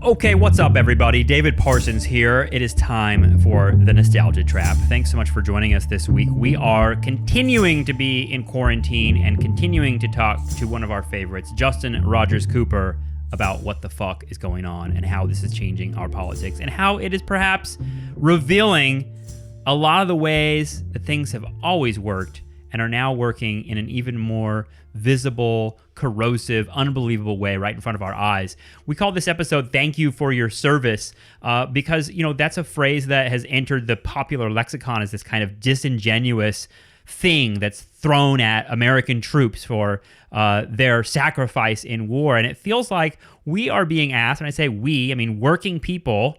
Okay, what's up, everybody? David Parsons here. It is time for the Nostalgia Trap. Thanks so much for joining us this week. We are continuing to be in quarantine and continuing to talk to one of our favorites, Justin Rogers Cooper, about what the fuck is going on and how this is changing our politics and how it is perhaps revealing a lot of the ways that things have always worked and are now working in an even more visible, corrosive, unbelievable way right in front of our eyes. We call this episode "Thank You for Your Service" because, that's a phrase that has entered the popular lexicon as this kind of disingenuous thing that's thrown at American troops for their sacrifice in war. And it feels like we are being asked, and I say we, I mean working people,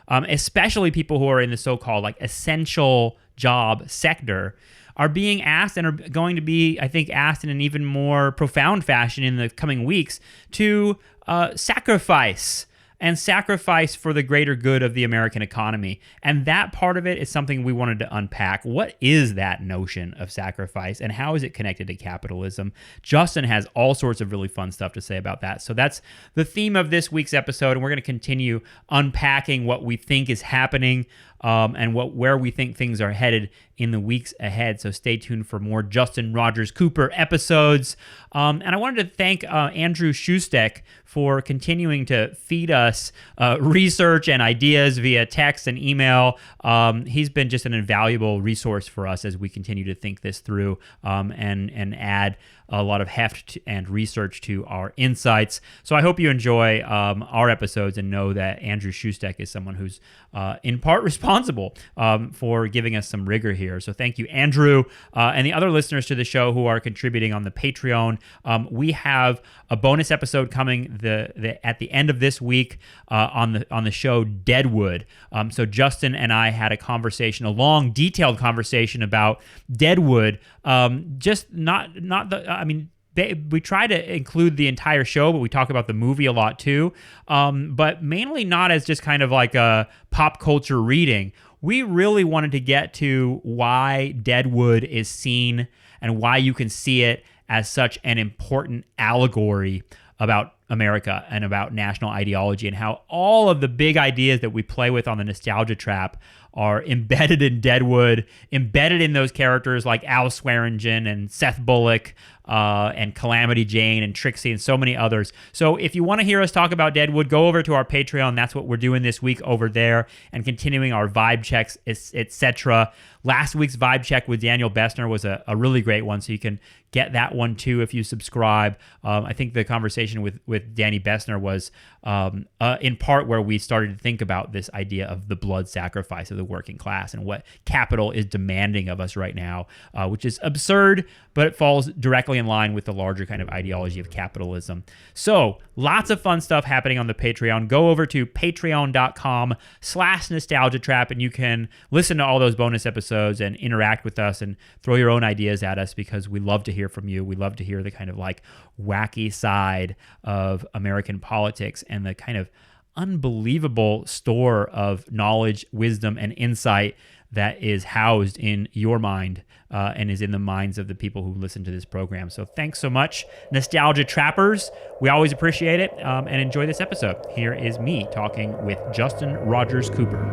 especially people who are in the so-called essential job sector, are being asked and are going to be, I think, asked in an even more profound fashion in the coming weeks to sacrifice for the greater good of the American economy. And that part of it is something we wanted to unpack. What is that notion of sacrifice and how is it connected to capitalism? Justin has all sorts of really fun stuff to say about that. So that's the theme of this week's episode, and we're going to continue unpacking what we think is happening and where we think things are headed in the weeks ahead. So stay tuned for more Justin Rogers Cooper episodes. And I wanted to thank Andrew Schustek for continuing to feed us research and ideas via text and email. He's been just an invaluable resource for us as we continue to think this through and add a lot of heft and research to our insights. So I hope you enjoy our episodes and know that Andrew Schustek is someone who's in part responsible for giving us some rigor here. So thank you, Andrew, and the other listeners to the show who are contributing on the Patreon. We have a bonus episode coming at the end of this week on the show Deadwood. So Justin and I had a long, detailed conversation about Deadwood. We try to include the entire show, but we talk about the movie a lot too. But mainly not as just kind of like a pop culture reading. We really wanted to get to why Deadwood is seen and why you can see it as such an important allegory about America and about national ideology, and how all of the big ideas that we play with on the Nostalgia Trap are embedded in Deadwood, embedded in those characters like Al Swearingen and Seth Bullock and Calamity Jane and Trixie and so many others. So if you want to hear us talk about Deadwood, go over to our Patreon. That's what we're doing this week over there, and continuing our vibe checks, etc. Last week's vibe check with Daniel Bessner was a really great one, so you can get that one too if you subscribe. I think the conversation with Danny Bessner was in part where we started to think about this idea of the blood sacrifice of the working class and what capital is demanding of us right now, which is absurd, but it falls directly in line with the larger kind of ideology of capitalism. So lots of fun stuff happening on the Patreon. Go over to patreon.com/nostalgiatrap and you can listen to all those bonus episodes and interact with us and throw your own ideas at us, because we love to hear from you. We love to hear the kind of wacky side of American politics and the kind of unbelievable store of knowledge, wisdom, and insight that is housed in your mind and is in the minds of the people who listen to this program. So thanks so much, Nostalgia Trappers. We always appreciate it, and enjoy this episode. Here is me talking with Justin Rogers Cooper.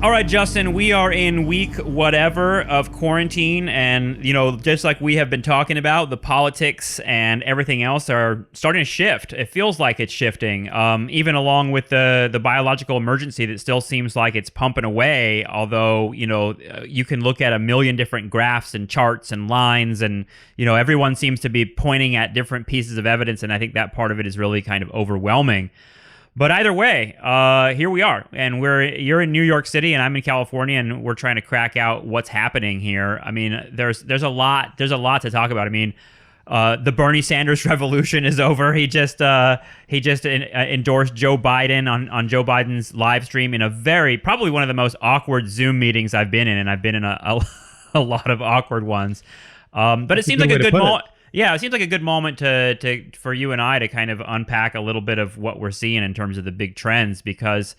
All right, Justin, we are in week whatever of quarantine, and, just like we have been talking about, the politics and everything else are starting to shift. It feels like it's shifting, even along with the biological emergency that still seems like it's pumping away, although, you can look at a million different graphs and charts and lines, and, everyone seems to be pointing at different pieces of evidence, and I think that part of it is really kind of overwhelming. But either way, here we are, and you're in New York City, and I'm in California, and we're trying to crack out what's happening here. I mean, there's a lot to talk about. I mean, the Bernie Sanders revolution is over. He just endorsed Joe Biden on Joe Biden's live stream in probably one of the most awkward Zoom meetings I've been in, and I've been in a lot of awkward ones. But it seems like a good moment. Yeah, it seems like a good moment for you and I to kind of unpack a little bit of what we're seeing in terms of the big trends, because,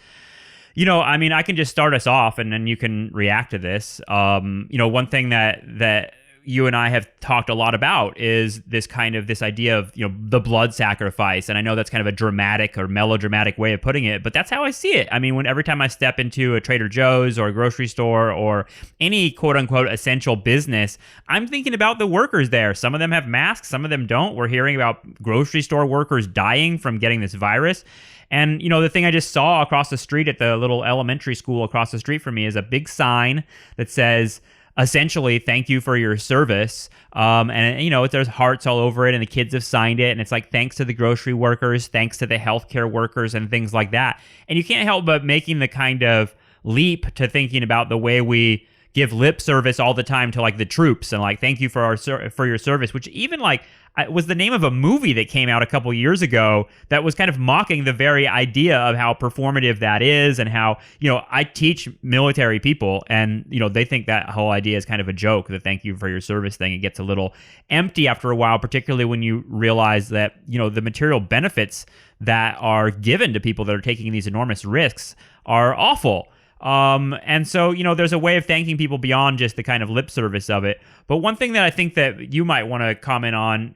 I can just start us off and then you can react to this. One thing that you and I have talked a lot about is this idea of, the blood sacrifice. And I know that's kind of a dramatic or melodramatic way of putting it, but that's how I see it. I mean, every time I step into a Trader Joe's or a grocery store or any quote unquote essential business, I'm thinking about the workers there. Some of them have masks, some of them don't. We're hearing about grocery store workers dying from getting this virus. And, the thing I just saw across the street at the little elementary school across the street from me is a big sign that says, essentially, thank you for your service. And there's hearts all over it, and the kids have signed it. And it's like, thanks to the grocery workers, thanks to the healthcare workers, and things like that. And you can't help but making the kind of leap to thinking about the way we give lip service all the time to like the troops and like, thank you for for your service, which even like was the name of a movie that came out a couple years ago that was kind of mocking the very idea of how performative that is, and how, I teach military people, and, they think that whole idea is kind of a joke, the thank you for your service thing. It gets a little empty after a while, particularly when you realize that, the material benefits that are given to people that are taking these enormous risks are awful. And so, there's a way of thanking people beyond just the kind of lip service of it. But one thing that I think that you might want to comment on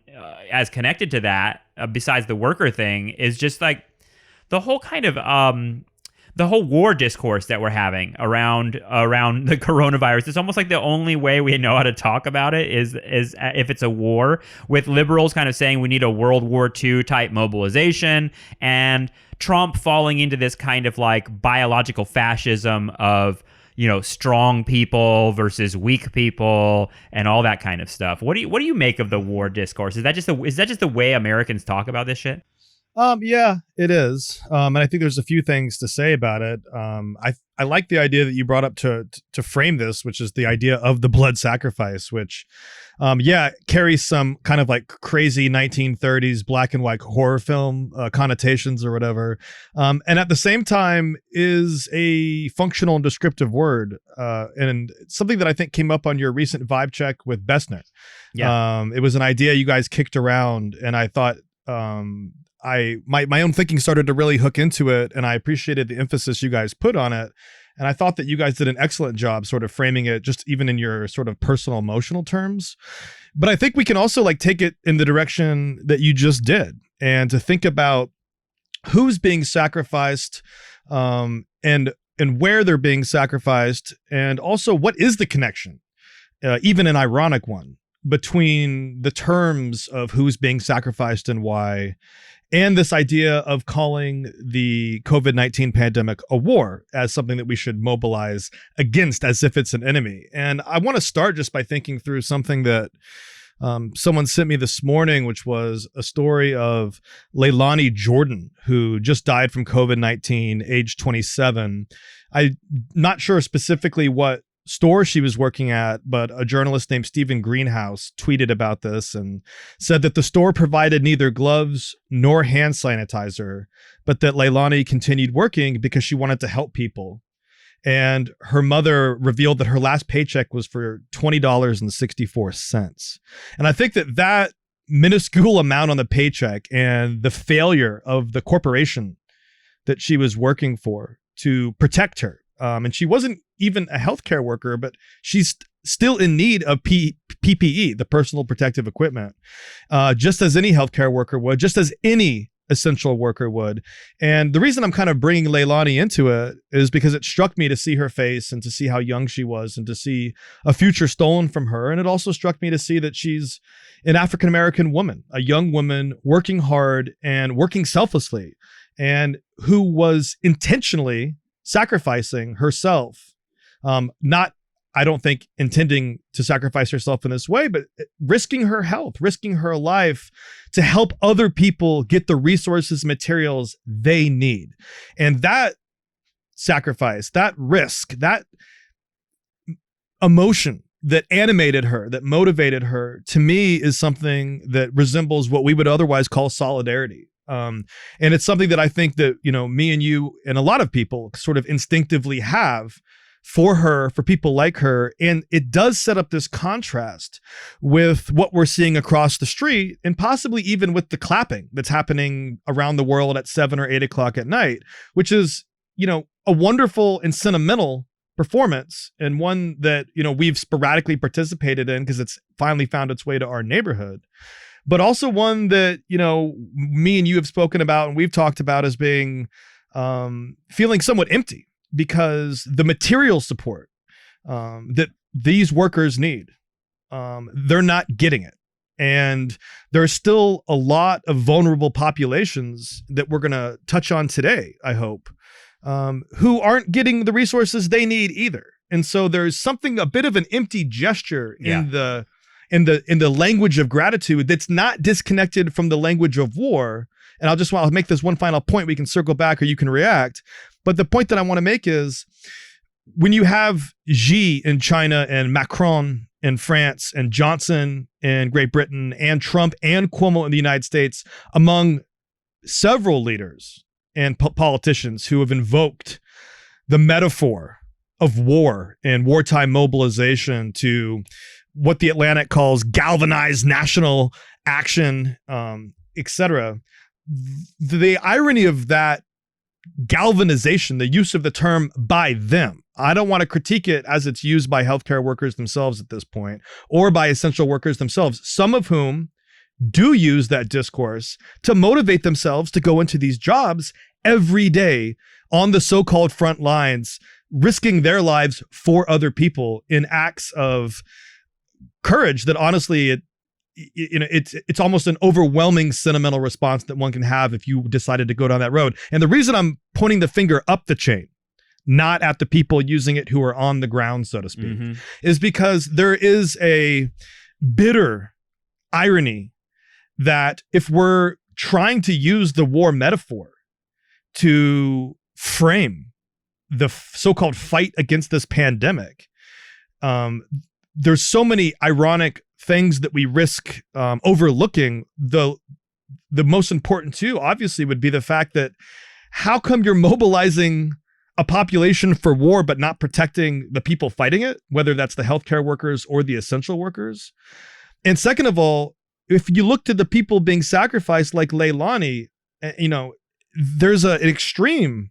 as connected to that, besides the worker thing, is just like the whole kind of the whole war discourse that we're having around the coronavirus. It's almost like the only way we know how to talk about it is if it's a war, with liberals kind of saying we need a World War II type mobilization, and Trump falling into this kind of like biological fascism of, strong people versus weak people and all that kind of stuff. What do you make of the war discourse? Is that just the way Americans talk about this shit? Yeah, it is. And I think there's a few things to say about it. I like the idea that you brought up to frame this, which is the idea of the blood sacrifice, which, carries some kind of like crazy 1930s black and white horror film connotations or whatever. And at the same time is a functional and descriptive word. And something that I think came up on your recent vibe check with Bessner. Yeah. It was an idea you guys kicked around, and I thought, my own thinking started to really hook into it, and I appreciated the emphasis you guys put on it. And I thought that you guys did an excellent job sort of framing it, just even in your sort of personal emotional terms. But I think we can also like take it in the direction that you just did, and to think about who's being sacrificed, and where they're being sacrificed, and also what is the connection, even an ironic one, between the terms of who's being sacrificed and why, and this idea of calling the COVID-19 pandemic a war as something that we should mobilize against as if it's an enemy. And I want to start just by thinking through something that someone sent me this morning, which was a story of Leilani Jordan, who just died from COVID-19, age 27. I'm not sure specifically what store she was working at, but a journalist named Stephen Greenhouse tweeted about this and said that the store provided neither gloves nor hand sanitizer, but that Leilani continued working because she wanted to help people. And her mother revealed that her last paycheck was for $20.64. And I think that minuscule amount on the paycheck and the failure of the corporation that she was working for to protect her, and she wasn't even a healthcare worker, but she's still in need of PPE, the personal protective equipment, just as any healthcare worker would, just as any essential worker would. And the reason I'm kind of bringing Leilani into it is because it struck me to see her face and to see how young she was and to see a future stolen from her. And it also struck me to see that she's an African-American woman, a young woman working hard and working selflessly, and who was intentionally sacrificing herself, not, I don't think, intending to sacrifice herself in this way, but risking her health, risking her life to help other people get the resources, materials they need. And that sacrifice, that risk, that emotion that animated her, that motivated her, to me is something that resembles what we would otherwise call solidarity. And it's something that I think that, me and you and a lot of people sort of instinctively have for her, for people like her. And it does set up this contrast with what we're seeing across the street, and possibly even with the clapping that's happening around the world at 7 or 8 o'clock at night, which is, a wonderful and sentimental performance, and one that, we've sporadically participated in because it's finally found its way to our neighborhood, but also one that, me and you have spoken about and we've talked about as being feeling somewhat empty because the material support that these workers need, they're not getting it. And there's still a lot of vulnerable populations that we're going to touch on today, I hope, who aren't getting the resources they need either. And so there's something, a bit of an empty gesture in the language of gratitude that's not disconnected from the language of war. And I'll make this one final point. We can circle back or you can react. But the point that I want to make is when you have Xi in China and Macron in France and Johnson in Great Britain and Trump and Cuomo in the United States, among several leaders and politicians who have invoked the metaphor of war and wartime mobilization to what the Atlantic calls galvanized national action, etc. The irony of that galvanization, the use of the term by them, I don't want to critique it as it's used by healthcare workers themselves at this point, or by essential workers themselves, some of whom do use that discourse to motivate themselves to go into these jobs every day on the so-called front lines, risking their lives for other people in acts of courage that honestly, it's almost an overwhelming sentimental response that one can have if you decided to go down that road. And the reason I'm pointing the finger up the chain, not at the people using it who are on the ground, so to speak, is because there is a bitter irony that if we're trying to use the war metaphor to frame the so-called fight against this pandemic, there's so many ironic things that we risk overlooking. The most important too, obviously, would be the fact that how come you're mobilizing a population for war but not protecting the people fighting it, whether that's the healthcare workers or the essential workers? And second of all, if you look to the people being sacrificed like Leilani, there's an extreme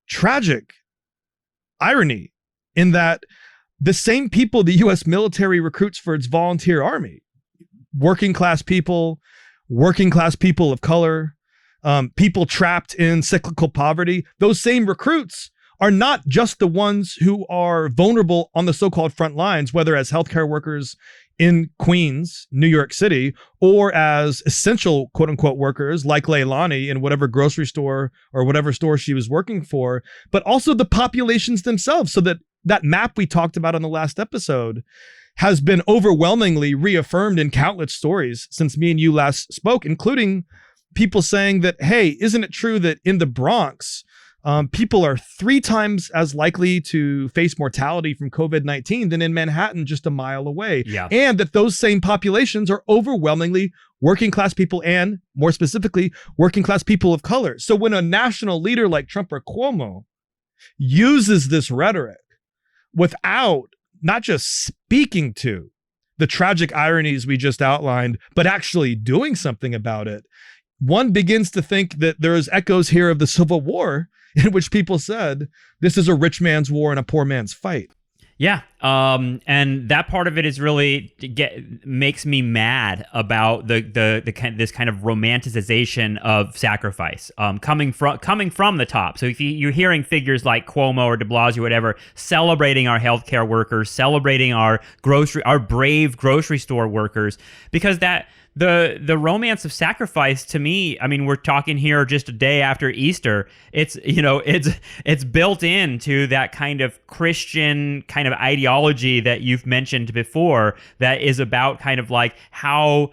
tragic irony in that the same people the U.S. military recruits for its volunteer army, working class people of color, people trapped in cyclical poverty, those same recruits are not just the ones who are vulnerable on the so-called front lines, whether as healthcare workers in Queens, New York City, or as essential quote unquote workers like Leilani in whatever grocery store or whatever store she was working for, but also the populations themselves. So that map we talked about on the last episode has been overwhelmingly reaffirmed in countless stories since me and you last spoke, including people saying that, hey, isn't it true that in the Bronx, people are 3 times as likely to face mortality from COVID-19 than in Manhattan just a mile away. Yeah. And that those same populations are overwhelmingly working class people and, more specifically, working class people of color. So when a national leader like Trump or Cuomo uses this rhetoric without not just speaking to the tragic ironies we just outlined, but actually doing something about it, one begins to think that there's echoes here of the Civil War, in which people said, this is a rich man's war and a poor man's fight. Yeah. And that part of it is really makes me mad about this kind of romanticization of sacrifice, coming from the top. So if you're hearing figures like Cuomo or de Blasio or whatever, celebrating our healthcare workers, celebrating our brave grocery store workers, because the romance of sacrifice, to me, I mean, we're talking here just a day after Easter. It's built into that kind of Christian kind of ideology that you've mentioned before, that is about kind of like how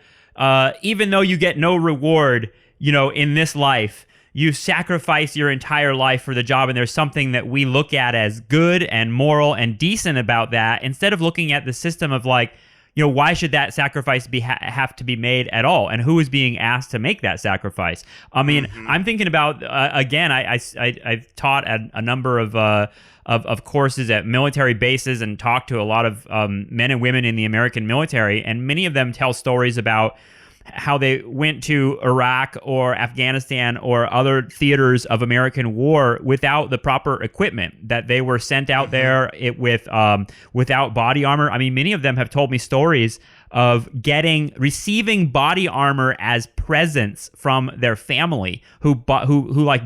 even though you get no reward, in this life, you sacrifice your entire life for the job, and there's something that we look at as good and moral and decent about that, instead of looking at the system of like, why should that sacrifice have to be made at all? And who is being asked to make that sacrifice? I mean, I'm thinking about, again, I've taught at a number of courses at military bases and talked to a lot of men and women in the American military. And many of them tell stories about how they went to Iraq or Afghanistan or other theaters of American war without the proper equipment, that they were sent out there without body armor. I mean, many of them have told me stories of receiving body armor as presents from their family who bought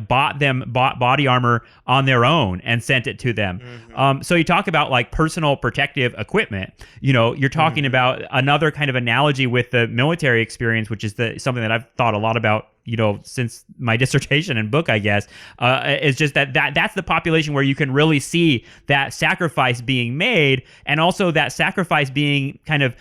body armor on their own and sent it to them. So you talk about like personal protective equipment. You're talking about another kind of analogy with the military experience, which is something that I've thought a lot about since my dissertation and book, I guess, is just that's the population where you can really see that sacrifice being made, and also that sacrifice being kind of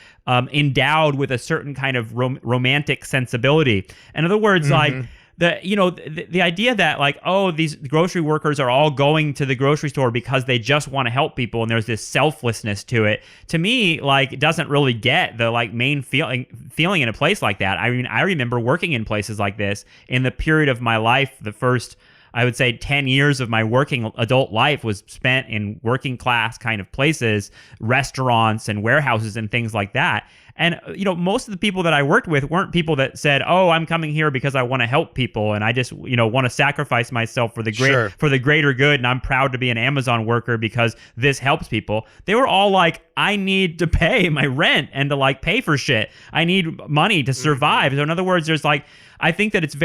endowed with a certain kind of romantic sensibility. In other words, like the idea that like, oh, these grocery workers are all going to the grocery store because they just want to help people, and there's this selflessness to it. To me, like, it doesn't really get the like main feeling in a place like that. I mean, I remember working in places like this in the period of my life. The first, I would say, 10 years of my working adult life was spent in working class kind of places, restaurants and warehouses and things like that. And, most of the people that I worked with weren't people that said, oh, I'm coming here because I want to help people and I just, want to sacrifice myself for the greater good. And I'm proud to be an Amazon worker because this helps people. They were all like, I need to pay my rent and to like pay for shit. I need money to survive. So in other words, there's like, I think that it's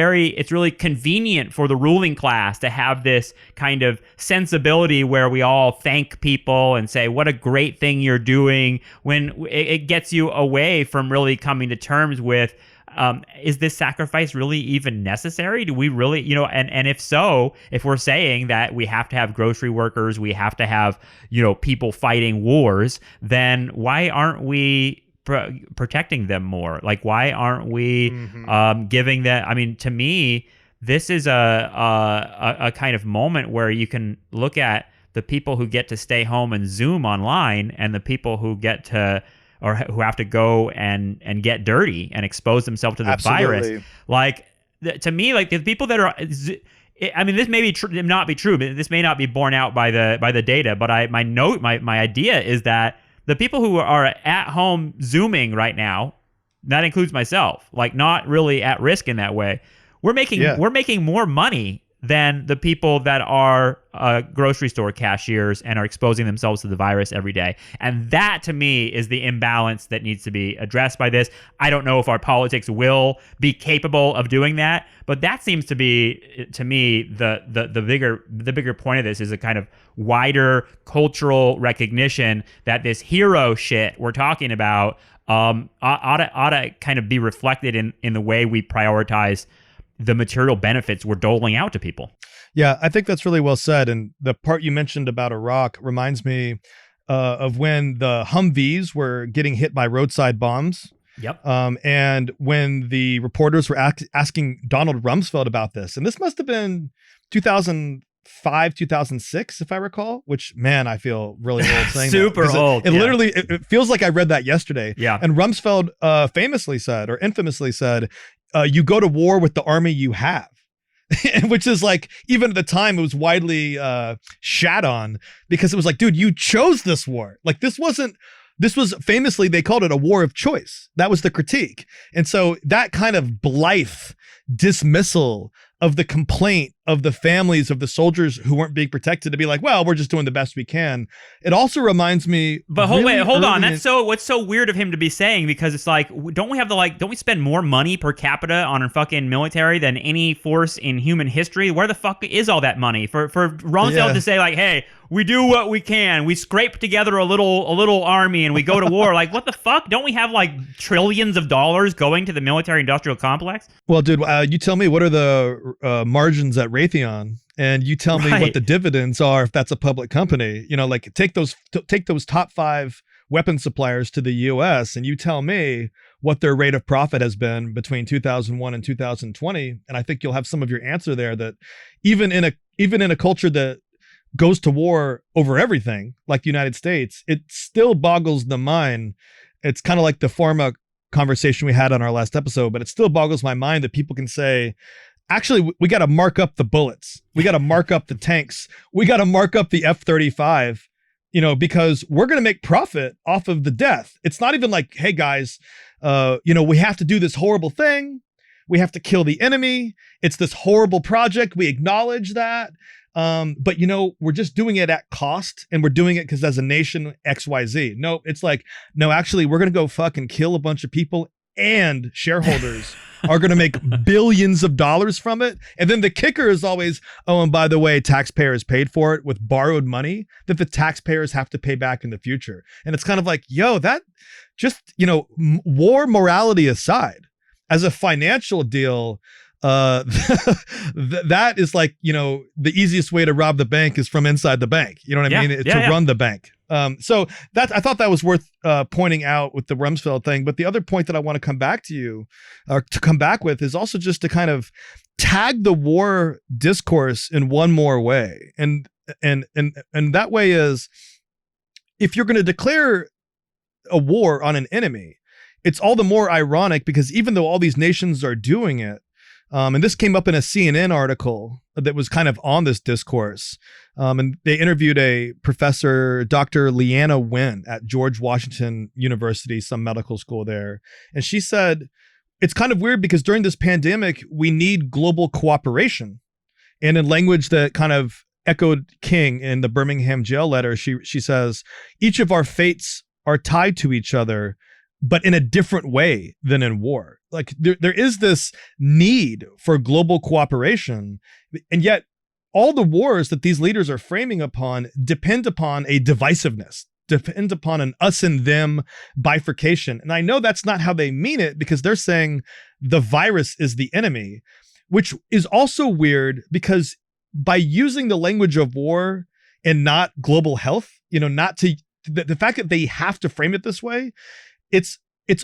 really convenient for the ruling class to have this kind of sensibility where we all thank people and say, what a great thing you're doing, when it gets you away from really coming to terms with, is this sacrifice really even necessary? Do we really, and if so, if we're saying that we have to have grocery workers, we have to have, people fighting wars, then why aren't we protecting them more? Like, why aren't we giving that? I mean, to me, this is a kind of moment where you can look at the people who get to stay home and Zoom online, and the people who get to, or who have to go and get dirty and expose themselves to the virus. Like, to me, like the people that are, I mean, this may not be true, but this may not be borne out by the data. But my idea is that the people who are at home Zooming right now, that includes myself, like not really at risk in that way, we're making more money than the people that are grocery store cashiers and are exposing themselves to the virus every day. And that, to me, is the imbalance that needs to be addressed by this. I don't know if our politics will be capable of doing that, but that seems to be, to me, the bigger point of this is a kind of wider cultural recognition that this hero shit we're talking about ought to kind of be reflected in the way we prioritize the material benefits we're doling out to people. Yeah, I think that's really well said. And the part you mentioned about Iraq reminds me of when the Humvees were getting hit by roadside bombs. Yep. And when the reporters were asking Donald Rumsfeld about this, and this must have been 2005, 2006, if I recall, which, man, I feel really old saying super that. old. It literally, it feels like I read that yesterday. Yeah. And Rumsfeld famously said, or infamously said, you go to war with the army you have. Which is like, even at the time, it was widely shat on, because it was like, dude, you chose this war. Like, this was famously, they called it a war of choice. That was the critique. And so that kind of blithe dismissal of the complaint of the families of the soldiers who weren't being protected, to be like, well, we're just doing the best we can. It also reminds me. But hold on. What's so weird of him to be saying, because it's like, don't we spend more money per capita on our fucking military than any force in human history? Where the fuck is all that money for Rumsfeld to say like, hey, we do what we can. We scrape together a little army and we go to war. Like, what the fuck? Don't we have like trillions of dollars going to the military industrial complex? Well, dude, you tell me, what are the margins at Raytheon? And you tell me what the dividends are if that's a public company. Like, take those top 5 weapon suppliers to the U.S. and you tell me what their rate of profit has been between 2001 and 2020, and I think you'll have some of your answer there. That even in a culture that goes to war over everything, like the United States, it still boggles the mind. It's kind of like the pharma conversation we had on our last episode, but it still boggles my mind that people can say, actually, we got to mark up the bullets. We got to mark up the tanks. We got to mark up the F-35, because we're going to make profit off of the death. It's not even like, hey guys, we have to do this horrible thing. We have to kill the enemy. It's this horrible project. We acknowledge that. But we're just doing it at cost, and we're doing it because as a nation, XYZ. No, it's like, no, actually, we're going to go fucking kill a bunch of people, and shareholders are going to make billions of dollars from it. And then the kicker is always, oh, and by the way, taxpayers paid for it with borrowed money that the taxpayers have to pay back in the future. And it's kind of like, that just, war morality aside, as a financial deal, that is like, the easiest way to rob the bank is from inside the bank. You know what I mean? To run the bank. So I thought that was worth pointing out with the Rumsfeld thing. But the other point that I want to come back with is also just to kind of tag the war discourse in one more way. And that way is, if you're going to declare a war on an enemy, it's all the more ironic because even though all these nations are doing it, and this came up in a CNN article that was kind of on this discourse, and they interviewed a professor, Dr. Leanna Wen at George Washington University, some medical school there. And she said, it's kind of weird because during this pandemic, we need global cooperation. And in language that kind of echoed King in the Birmingham jail letter, she says, each of our fates are tied to each other, but in a different way than in war. Like there is this need for global cooperation, and yet all the wars that these leaders are framing upon depend upon a divisiveness, depend upon an us and them bifurcation. And I know that's not how they mean it, because they're saying the virus is the enemy, which is also weird because by using the language of war and not global health, the fact that they have to frame it this way, it's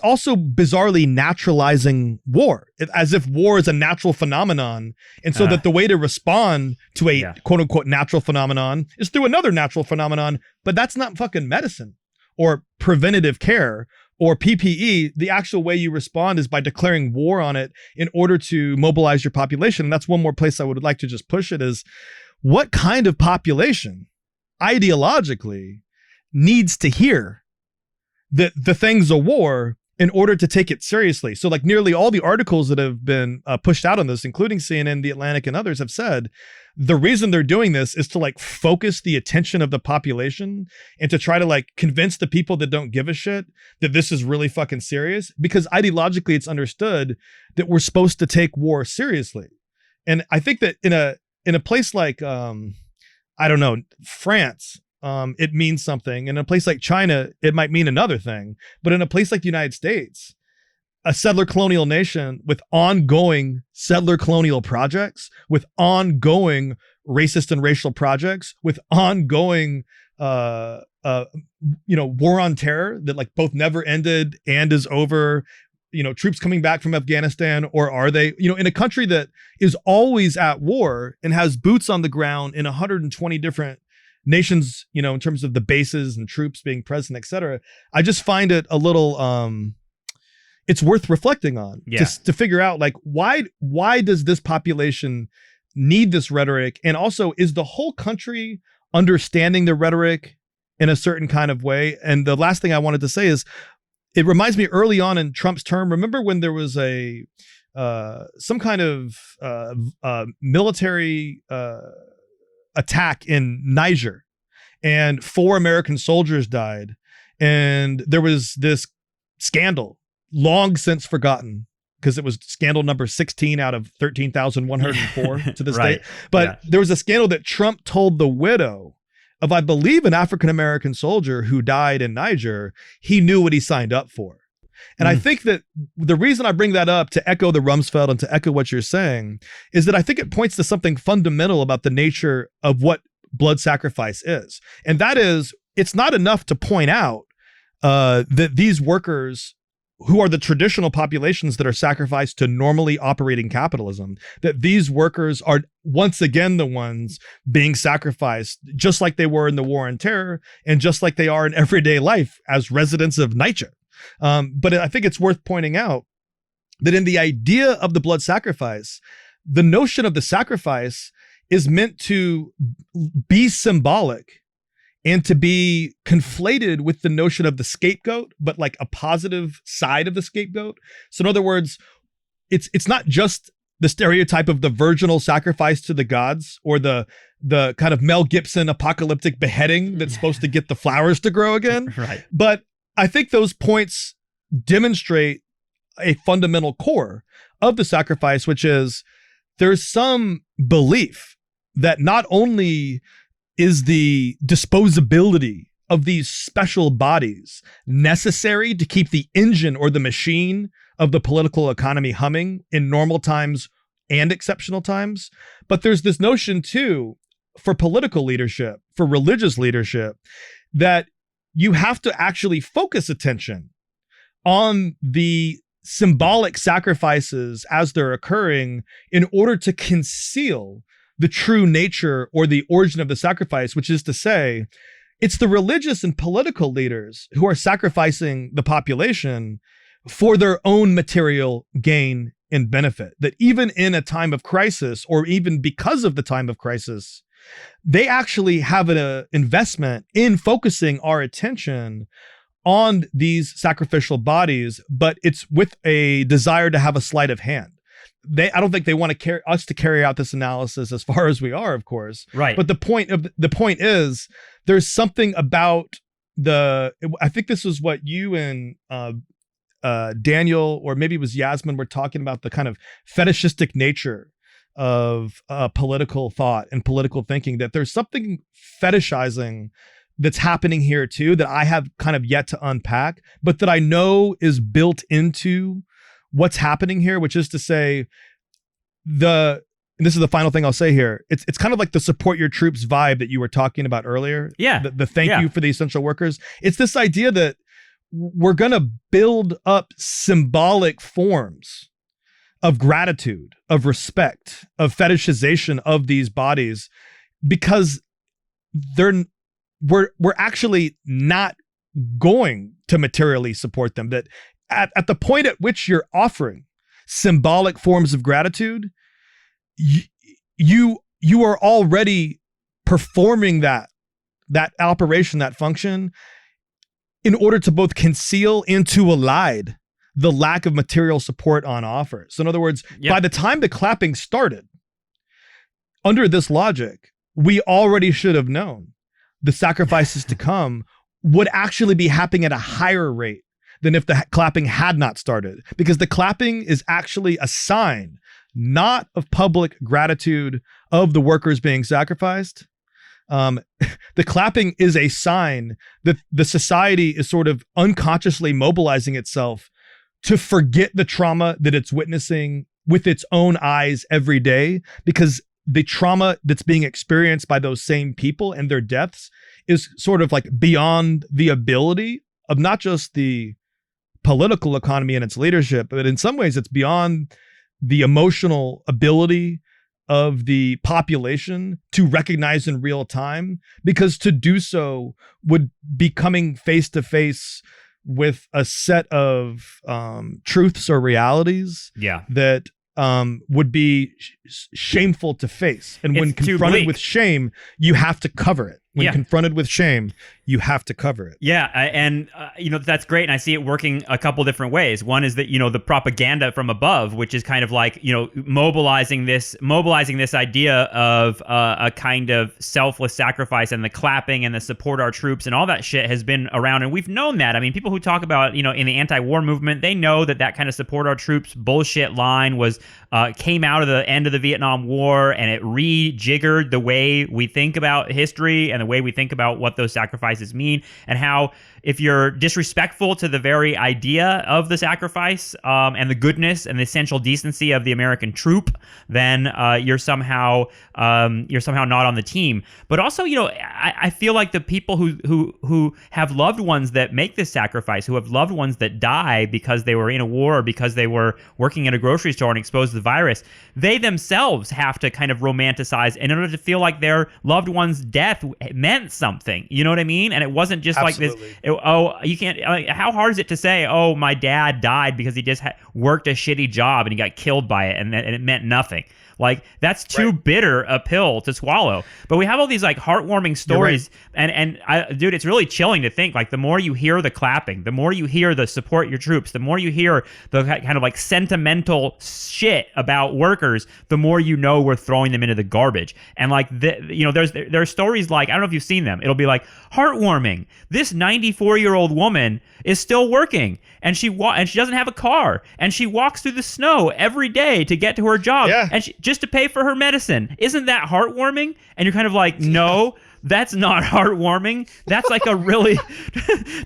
also bizarrely naturalizing war, as if war is a natural phenomenon. And so that the way to respond to a quote unquote natural phenomenon is through another natural phenomenon, but that's not fucking medicine or preventative care or PPE. The actual way you respond is by declaring war on it in order to mobilize your population. And that's one more place I would like to just push it is, what kind of population ideologically needs to hear the things of war in order to take it seriously? So like nearly all the articles that have been pushed out on this, including CNN, The Atlantic, and others, have said the reason they're doing this is to like focus the attention of the population and to try to like convince the people that don't give a shit that this is really fucking serious, because ideologically it's understood that we're supposed to take war seriously. And I think that in a place like France, it means something. In a place like China, it might mean another thing. But in a place like the United States, a settler colonial nation with ongoing settler colonial projects, with ongoing racist and racial projects, with ongoing, war on terror that like both never ended and is over, troops coming back from Afghanistan, or are they, in a country that is always at war and has boots on the ground in 120 different nations, in terms of the bases and troops being present, et cetera. I just find it a little, it's worth reflecting on to figure out like, why does this population need this rhetoric? And also, is the whole country understanding the rhetoric in a certain kind of way? And the last thing I wanted to say is, it reminds me early on in Trump's term, remember when there was some kind of military attack in Niger and 4 American soldiers died, and there was this scandal long since forgotten because it was scandal number 16 out of 13,104 to this day. But there was a scandal that Trump told the widow of, I believe, an African-American soldier who died in Niger, he knew what he signed up for. And I think that the reason I bring that up, to echo the Rumsfeld and to echo what you're saying, is that I think it points to something fundamental about the nature of what blood sacrifice is. And that is, it's not enough to point out that these workers, who are the traditional populations that are sacrificed to normally operating capitalism, that these workers are once again the ones being sacrificed, just like they were in the war on terror and just like they are in everyday life as residents of Niger. But I think it's worth pointing out that in the idea of the blood sacrifice, the notion of the sacrifice is meant to be symbolic and to be conflated with the notion of the scapegoat, but like a positive side of the scapegoat. So in other words, it's not just the stereotype of the virginal sacrifice to the gods, or the kind of Mel Gibson apocalyptic beheading that's supposed to get the flowers to grow again. Right. But I think those points demonstrate a fundamental core of the sacrifice, which is there's some belief that not only is the disposability of these special bodies necessary to keep the engine or the machine of the political economy humming in normal times and exceptional times, but there's this notion too, for political leadership, for religious leadership, that you have to actually focus attention on the symbolic sacrifices as they're occurring in order to conceal the true nature or the origin of the sacrifice, which is to say, it's the religious and political leaders who are sacrificing the population for their own material gain and benefit. That even in a time of crisis, or even because of the time of crisis, they actually have an investment in focusing our attention on these sacrificial bodies, but it's with a desire to have a sleight of hand. I don't think they want us to carry out this analysis as far as we are, of course. Right. But the point is, there's something about I think this was what you and Daniel, or maybe it was Yasmin, were talking about, the kind of fetishistic nature of political thought and political thinking, that there's something fetishizing that's happening here too, that I have kind of yet to unpack, but that I know is built into what's happening here, which is to say, and this is the final thing I'll say here, it's kind of like the support your troops vibe that you were talking about earlier. Yeah. The thank you for the essential workers. It's this idea that we're going to build up symbolic forms of gratitude, of respect, of fetishization of these bodies, because we're actually not going to materially support them. That at the point at which you're offering symbolic forms of gratitude, you are already performing that operation, that function, in order to both conceal and to elide the lack of material support on offer. So in other words, by the time the clapping started, under this logic, we already should have known the sacrifices to come would actually be happening at a higher rate than if the clapping had not started, because the clapping is actually a sign, not of public gratitude of the workers being sacrificed. The clapping is a sign that the society is sort of unconsciously mobilizing itself to forget the trauma that it's witnessing with its own eyes every day, because the trauma that's being experienced by those same people and their deaths is sort of like beyond the ability of not just the political economy and its leadership, but in some ways it's beyond the emotional ability of the population to recognize in real time, because to do so would be coming face to face with a set of truths or realities that would be shameful to face. And when confronted with shame, you have to cover it. When confronted with shame, you have to cover it. Yeah, and that's great, and I see it working a couple different ways. One is that the propaganda from above, which is kind of like mobilizing this idea of a kind of selfless sacrifice, and the clapping and the support our troops and all that shit has been around, and we've known that. I mean, people who talk about in the anti-war movement, they know that kind of support our troops bullshit line came out of the end of the Vietnam War, and it rejiggered the way we think about history and the way we think about what those sacrifices mean, and how if you're disrespectful to the very idea of the sacrifice and the goodness and the essential decency of the American troop, then you're somehow not on the team. But also, I feel like the people who have loved ones that make this sacrifice, who have loved ones that die because they were in a war or because they were working at a grocery store and exposed to the virus, they themselves have to kind of romanticize in order to feel like their loved one's death meant something. You know what I mean? And it wasn't just Absolutely. like this. You can't. How hard is it to say, my dad died because he just worked a shitty job and he got killed by it, and it meant nothing? Like, that's too bitter a pill to swallow. But we have all these like heartwarming stories, and dude, it's really chilling to think, like, the more you hear the clapping, the more you hear the support your troops, the more you hear the kind of like sentimental shit about workers, the more you know we're throwing them into the garbage. And like, there are stories like, I don't know if you've seen them. It'll be like, heartwarming, this 94-year-old woman is still working, and she doesn't have a car, and she walks through the snow every day to get to her job, and just to pay for her medicine. Isn't that heartwarming? And you're kind of like, no, that's not heartwarming. That's like a really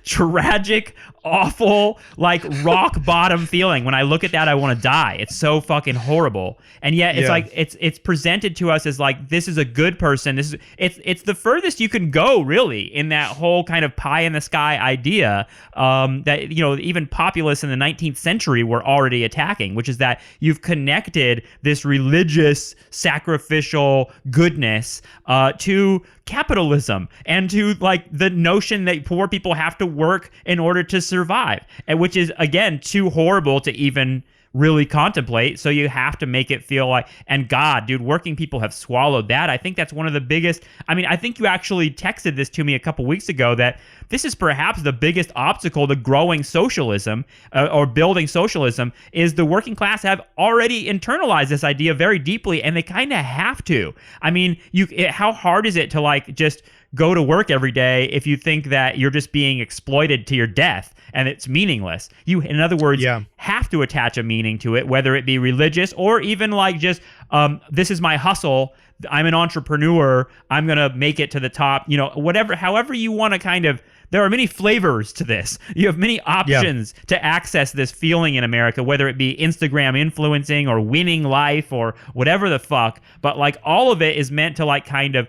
tragic, awful, like rock bottom feeling. When I look at that, I want to die. It's so fucking horrible. And yet it's like it's presented to us as like, this is a good person. It's the furthest you can go, really, in that whole kind of pie in the sky idea that even populists in the 19th century were already attacking, which is that you've connected this religious sacrificial goodness to capitalism and to like the notion that poor people have to work in order to survive, and which is, again, too horrible to even really contemplate. So you have to make it feel like, and God, dude, working people have swallowed that. I think that's one of the biggest. I mean, I think you actually texted this to me a couple weeks ago, that this is perhaps the biggest obstacle to growing socialism or building socialism, is the working class have already internalized this idea very deeply, and they kind of have to. I mean, how hard is it to like just go to work every day if you think that you're just being exploited to your death and it's meaningless? You, in other words, have to attach a meaning to it, whether it be religious or even like just, this is my hustle. I'm an entrepreneur. I'm going to make it to the top, whatever, however you want to kind of. There are many flavors to this. You have many options to access this feeling in America, whether it be Instagram influencing or winning life or whatever the fuck. But like, all of it is meant to like kind of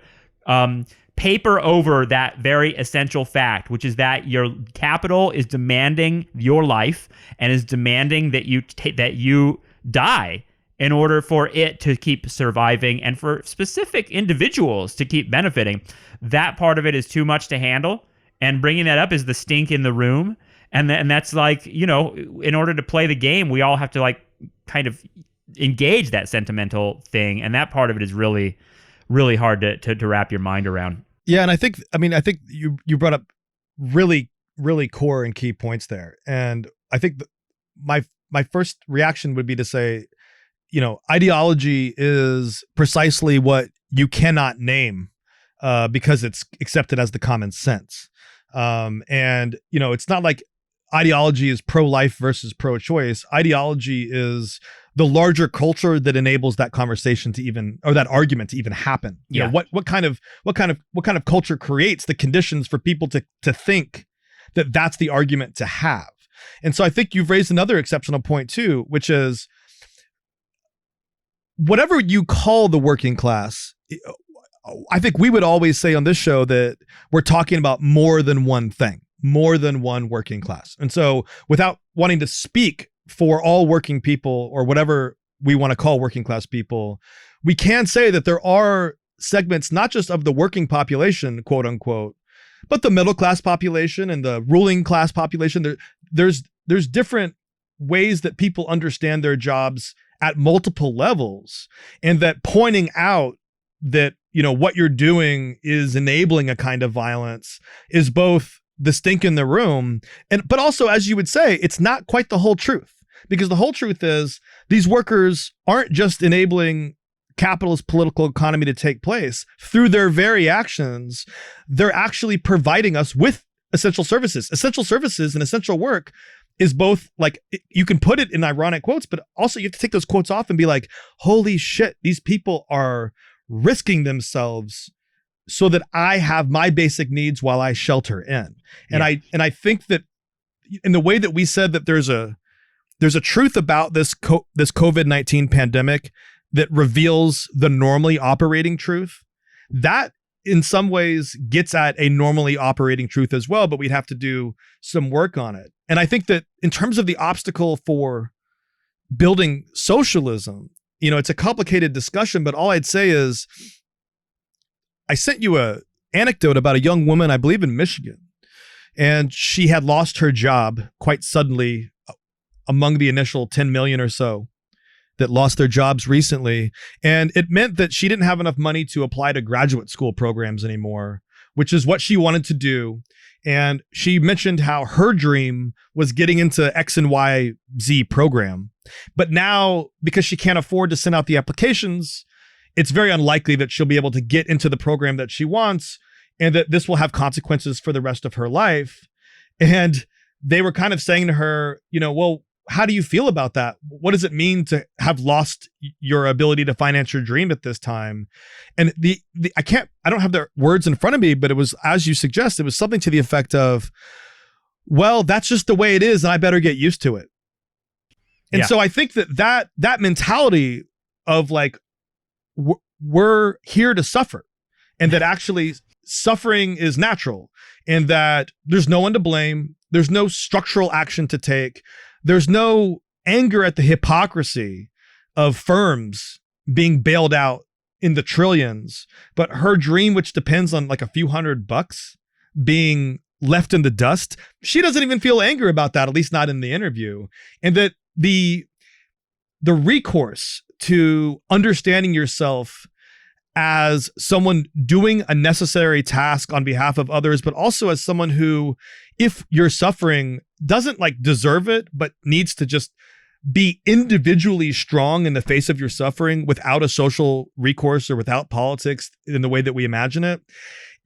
paper over that very essential fact, which is that your capital is demanding your life and is demanding that you die in order for it to keep surviving and for specific individuals to keep benefiting. That part of it is too much to handle. And bringing that up is the stink in the room. And that's like, in order to play the game, we all have to like kind of engage that sentimental thing. And that part of it is really, really hard to wrap your mind around. Yeah. And I think you brought up really, really core and key points there. And I think my first reaction would be to say, ideology is precisely what you cannot name because it's accepted as the common sense. And it's not like ideology is pro-life versus pro-choice. Ideology is the larger culture that enables that conversation to even, or that argument to even happen. What kind of culture creates the conditions for people to think that that's the argument to have? And so I think you've raised another exceptional point too, which is whatever you call the working class, I think we would always say on this show that we're talking about more than one thing, more than one working class. And so without wanting to speak for all working people or whatever we want to call working class people, we can say that there are segments, not just of the working population, quote unquote, but the middle class population and the ruling class population. There's different ways that people understand their jobs at multiple levels, and that pointing out that what you're doing is enabling a kind of violence is both the stink in the room, but also, as you would say, it's not quite the whole truth, because the whole truth is these workers aren't just enabling capitalist political economy to take place. Through their very actions, they're actually providing us with essential services. Essential services and essential work is both, like, you can put it in ironic quotes, but also you have to take those quotes off and be like, holy shit, these people are risking themselves so that I have my basic needs while I shelter in. And I think that in the way that we said that there's a truth about this COVID-19 pandemic that reveals the normally operating truth, that in some ways gets at a normally operating truth as well, but we'd have to do some work on it. And I think that in terms of the obstacle for building socialism, it's a complicated discussion, but all I'd say is I sent you a anecdote about a young woman, I believe in Michigan, and she had lost her job quite suddenly among the initial 10 million or so that lost their jobs recently. And it meant that she didn't have enough money to apply to graduate school programs anymore, which is what she wanted to do. And she mentioned how her dream was getting into X and Y Z program. But now, because she can't afford to send out the applications, it's very unlikely that she'll be able to get into the program that she wants, and that this will have consequences for the rest of her life. And they were kind of saying to her, well, how do you feel about that? What does it mean to have lost your ability to finance your dream at this time? And I don't have the words in front of me, but it was, as you suggest, it was something to the effect of, well, that's just the way it is, and I better get used to it. And so I think that mentality of like, we're here to suffer, and that actually suffering is natural, and that there's no one to blame. There's no structural action to take. There's no anger at the hypocrisy of firms being bailed out in the trillions, but her dream, which depends on like a few $100 being left in the dust, she doesn't even feel anger about that, at least not in the interview. And that the recourse to understanding yourself as someone doing a necessary task on behalf of others, but also as someone who, if you're suffering, doesn't like deserve it, but needs to just be individually strong in the face of your suffering without a social recourse or without politics in the way that we imagine it.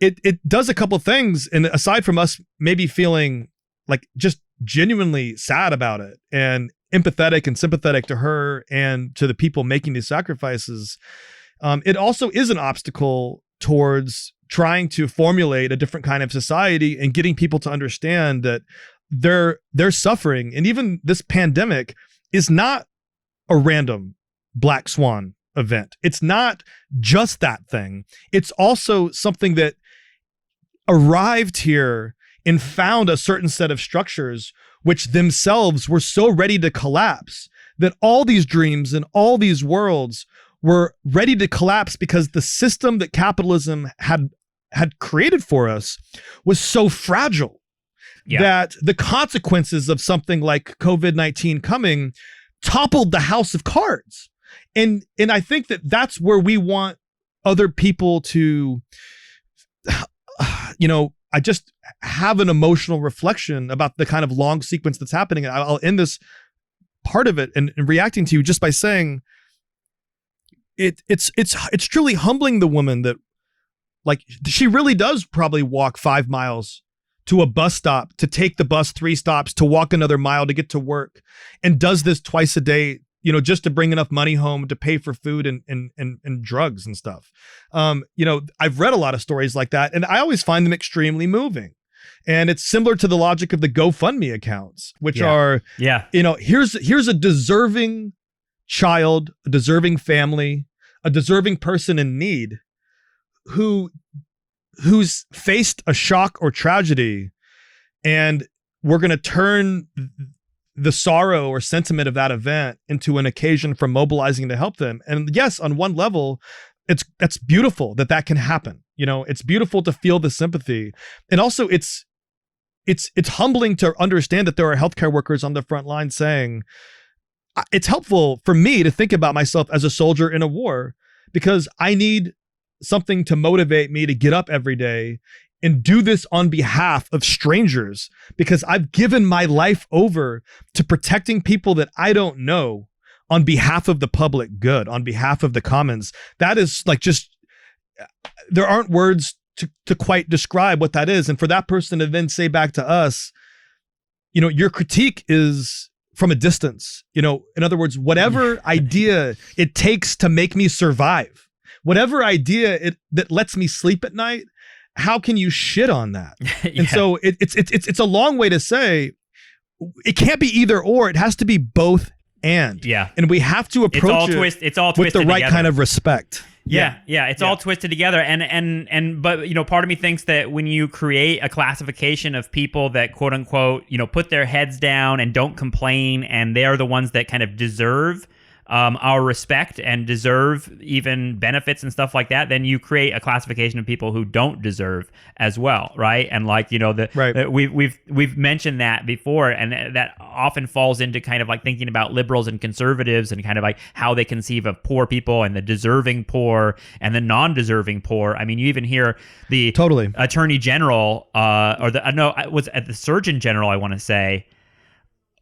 It does a couple things. And aside from us maybe feeling like just genuinely sad about it and empathetic and sympathetic to her and to the people making these sacrifices, it also is an obstacle towards trying to formulate a different kind of society and getting people to understand that their suffering, and even this pandemic, is not a random black swan event. It's not just that thing. It's also something that arrived here and found a certain set of structures which themselves were so ready to collapse that all these dreams and all these worlds were ready to collapse because the system that capitalism had created for us was so fragile that the consequences of something like COVID-19 coming toppled the house of cards. And I think that that's where we want other people to, I just have an emotional reflection about the kind of long sequence that's happening. And I'll end this part of it and reacting to you just by saying it's truly humbling the woman that, like, she really does probably walk 5 miles to a bus stop, to take the bus 3 stops, to walk another mile to get to work, and does this twice a day, just to bring enough money home to pay for food and drugs and stuff. I've read a lot of stories like that, and I always find them extremely moving. And it's similar to the logic of the GoFundMe accounts, which are, here's a deserving child, a deserving family, a deserving person in need who's faced a shock or tragedy, and we're going to turn the sorrow or sentiment of that event into an occasion for mobilizing to help them. And yes, on one level, that's beautiful that can happen. It's beautiful to feel the sympathy. And also it's humbling to understand that there are healthcare workers on the front line saying, it's helpful for me to think about myself as a soldier in a war, because I need something to motivate me to get up every day and do this on behalf of strangers, because I've given my life over to protecting people that I don't know on behalf of the public good, on behalf of the commons. That is like, just, there aren't words to quite describe what that is. And for that person to then say back to us, your critique is from a distance, in other words, whatever idea it takes to make me survive, whatever idea that lets me sleep at night, how can you shit on that? And so it's a long way to say it can't be either or. It has to be both and. Yeah. And we have to approach it with the right kind of respect. It's all twisted together. But part of me thinks that when you create a classification of people that quote unquote, put their heads down and don't complain, and they're the ones that kind of deserve our respect and deserve even benefits and stuff like that, then you create a classification of people who don't deserve as well, right? And like, you know, we've mentioned that before, and that often falls into kind of like thinking about liberals and conservatives and kind of like how they conceive of poor people and the deserving poor and the non-deserving poor. I mean, you even hear the Attorney General was at the Surgeon General, I want to say,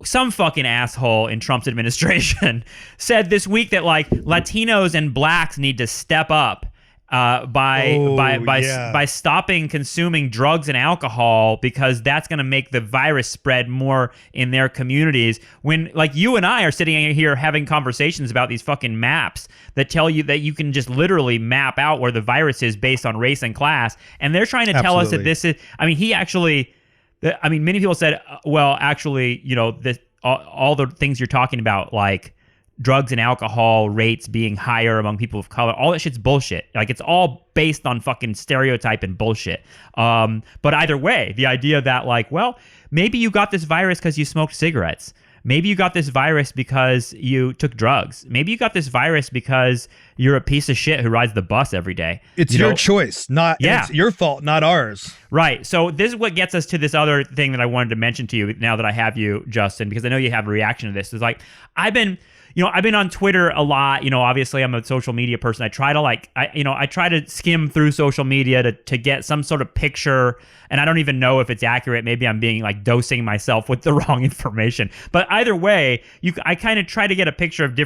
some fucking asshole in Trump's administration said this week that like Latinos and blacks need to step up by stopping consuming drugs and alcohol, because that's going to make the virus spread more in their communities. When like you and I are sitting here having conversations about these fucking maps that tell you that you can just literally map out where the virus is based on race and class, and they're trying to tell us that this is. I mean, many people said, well, actually, you know, all the things you're talking about, like drugs and alcohol rates being higher among people of color, all that shit's bullshit. Like, it's all based on fucking stereotype and bullshit. But either way, the idea that like, well, maybe you got this virus because you smoked cigarettes. Maybe you got this virus because you took drugs. Maybe you got this virus because you're a piece of shit who rides the bus every day. It's your choice, it's your fault, not ours. Right. So this is what gets us to this other thing that I wanted to mention to you now that I have you, Justin, because I know you have a reaction to this. It's like, I've been on Twitter a lot. You know, obviously I'm a social media person. I try to I try to skim through social media to get some sort of picture, and I don't even know if it's accurate. Maybe I'm being like dosing myself with the wrong information. But either way, I kind of try to get a picture of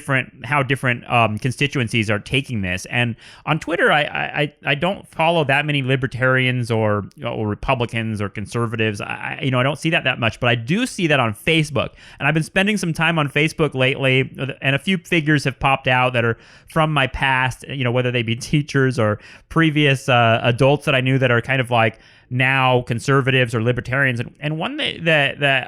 how different constituencies are taking this. And on Twitter, I don't follow that many libertarians or Republicans or conservatives. I don't see that much, but I do see that on Facebook. And I've been spending some time on Facebook lately, and a few figures have popped out that are from my past, you know, whether they be teachers or previous adults that I knew that are kind of like now conservatives or libertarians. And one that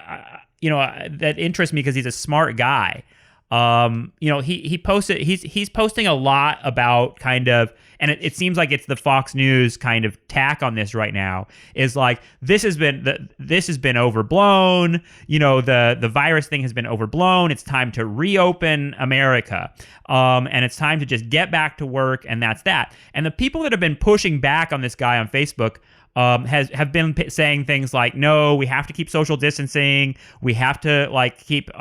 interests me because he's a smart guy. He posted, he's posting a lot about kind of, and it seems like it's the Fox News kind of tack on this right now, is like, this has been overblown. You know, the virus thing has been overblown. It's time to reopen America. And it's time to just get back to work. And that's that. And the people that have been pushing back on this guy on Facebook have been saying things like, no, we have to keep social distancing. We have to like keep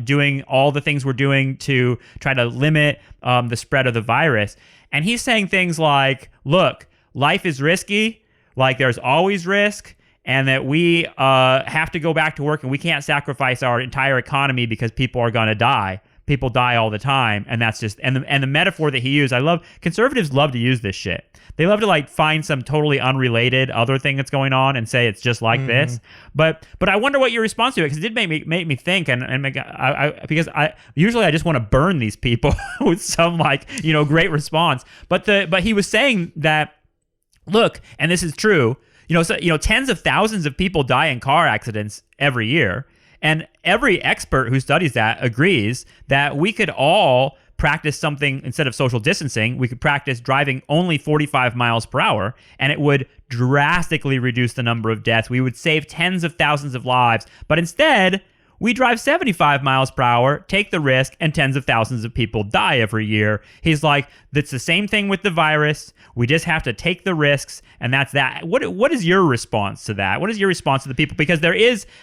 doing all the things we're doing to try to limit the spread of the virus. And he's saying things like, look, life is risky. Like, there's always risk. And that we have to go back to work, and we can't sacrifice our entire economy because people are going to die. People die all the time, and that's just and the metaphor that he used. Conservatives love to use this shit. They love to like find some totally unrelated other thing that's going on and say it's just like this. But I wonder what your response to it, because it did make me think, because I usually just want to burn these people with some great response. But he was saying that, look, and this is true. Tens of thousands of people die in car accidents every year. And every expert who studies that agrees that we could all practice something. Instead of social distancing, we could practice driving only 45 miles per hour, and it would drastically reduce the number of deaths. We would save tens of thousands of lives. But instead, we drive 75 miles per hour, take the risk, and tens of thousands of people die every year. He's like, that's the same thing with the virus. We just have to take the risks, and that's that. What is your response to that? What is your response to the people? Because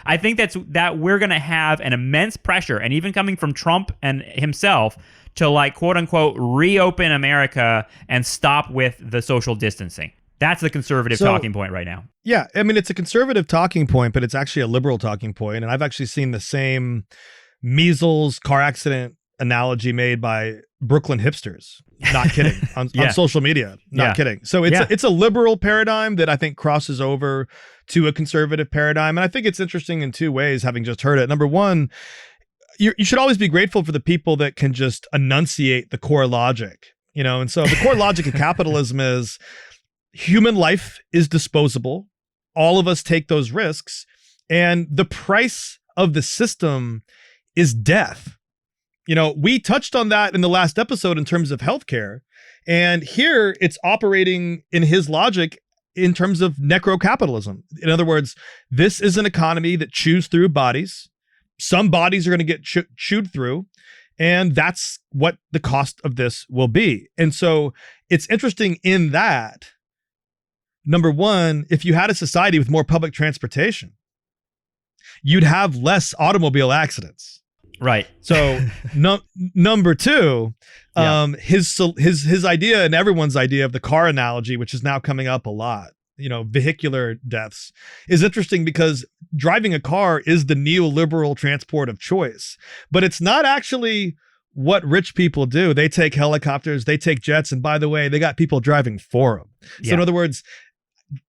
I think that we're going to have an immense pressure, and even coming from Trump and himself, to like, quote unquote, reopen America and stop with the social distancing. That's the conservative talking point right now. Yeah, I mean, it's a conservative talking point, but it's actually a liberal talking point. And I've actually seen the same measles car accident analogy made by Brooklyn hipsters. Not kidding. On social media. Not kidding. So it's a liberal paradigm that I think crosses over to a conservative paradigm. And I think it's interesting in two ways, having just heard it. Number one, you should always be grateful for the people that can just enunciate the core logic, and so the core logic of capitalism is human life is disposable. All of us take those risks, and the price of the system is death. We touched on that in the last episode in terms of healthcare, and here it's operating in his logic in terms of necrocapitalism. In other words, this is an economy that chews through bodies. Some bodies are going to get chewed through, And that's what the cost of this will be. And so it's interesting in that, number one, if you had a society with more public transportation, you'd have less automobile accidents. Right. So number two, his idea and everyone's idea of the car analogy, which is now coming up a lot, vehicular deaths, is interesting because driving a car is the neoliberal transport of choice, but it's not actually what rich people do. They take helicopters, they take jets, and by the way, they got people driving for them. So in other words,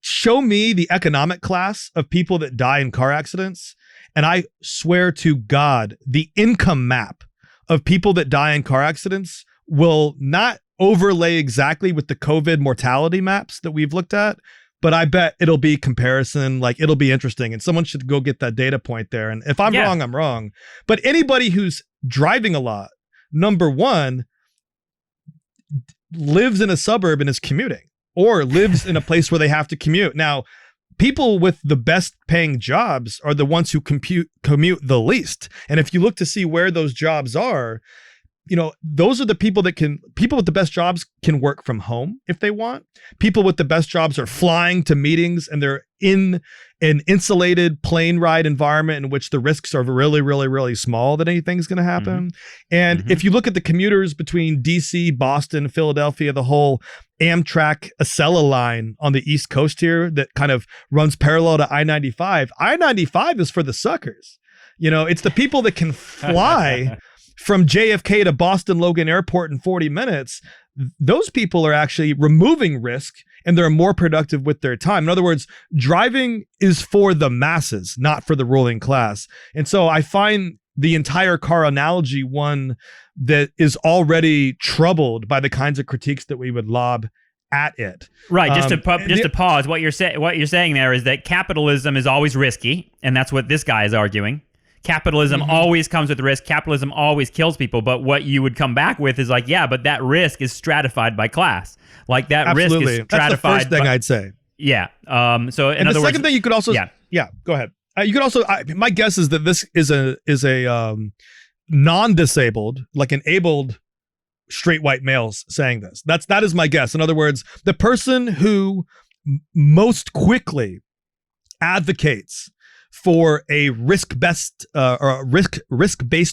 show me the economic class of people that die in car accidents, and I swear to God, the income map of people that die in car accidents will not overlay exactly with the COVID mortality maps that we've looked at, but I bet it'll be comparison, like it'll be interesting, and someone should go get that data point there. And if I'm wrong, I'm wrong. But anybody who's driving a lot, number one, lives in a suburb and is commuting, or lives in a place where they have to commute. Now, people with the best paying jobs are the ones who commute the least. And if you look to see where those jobs are, those are the people with the best jobs can work from home if they want. People with the best jobs are flying to meetings, and they're in an insulated plane ride environment in which the risks are really, really, really small that anything's going to happen. And if you look at the commuters between DC, Boston, Philadelphia, the whole Amtrak Acela line on the East Coast here that kind of runs parallel to I-95. I-95 is for the suckers. It's the people that can fly from JFK to Boston Logan Airport in 40 minutes. Those people are actually removing risk, and they're more productive with their time. In other words, driving is for the masses, not for the ruling class. And so I find the entire car analogy one that is already troubled by the kinds of critiques that we would lob at it. Right. Just to pause, what you're saying there is that capitalism is always risky, and that's what this guy is arguing. Capitalism always comes with risk. Capitalism always kills people. But what you would come back with is like, but that risk is stratified by class. Like that risk is stratified. That's the first thing I'd say. Yeah. So in other words, second thing you could also, go ahead. You could also, my guess is that this is a non-disabled, like an abled straight white males saying this. That is my guess. In other words, the person who most quickly advocates for a risk-based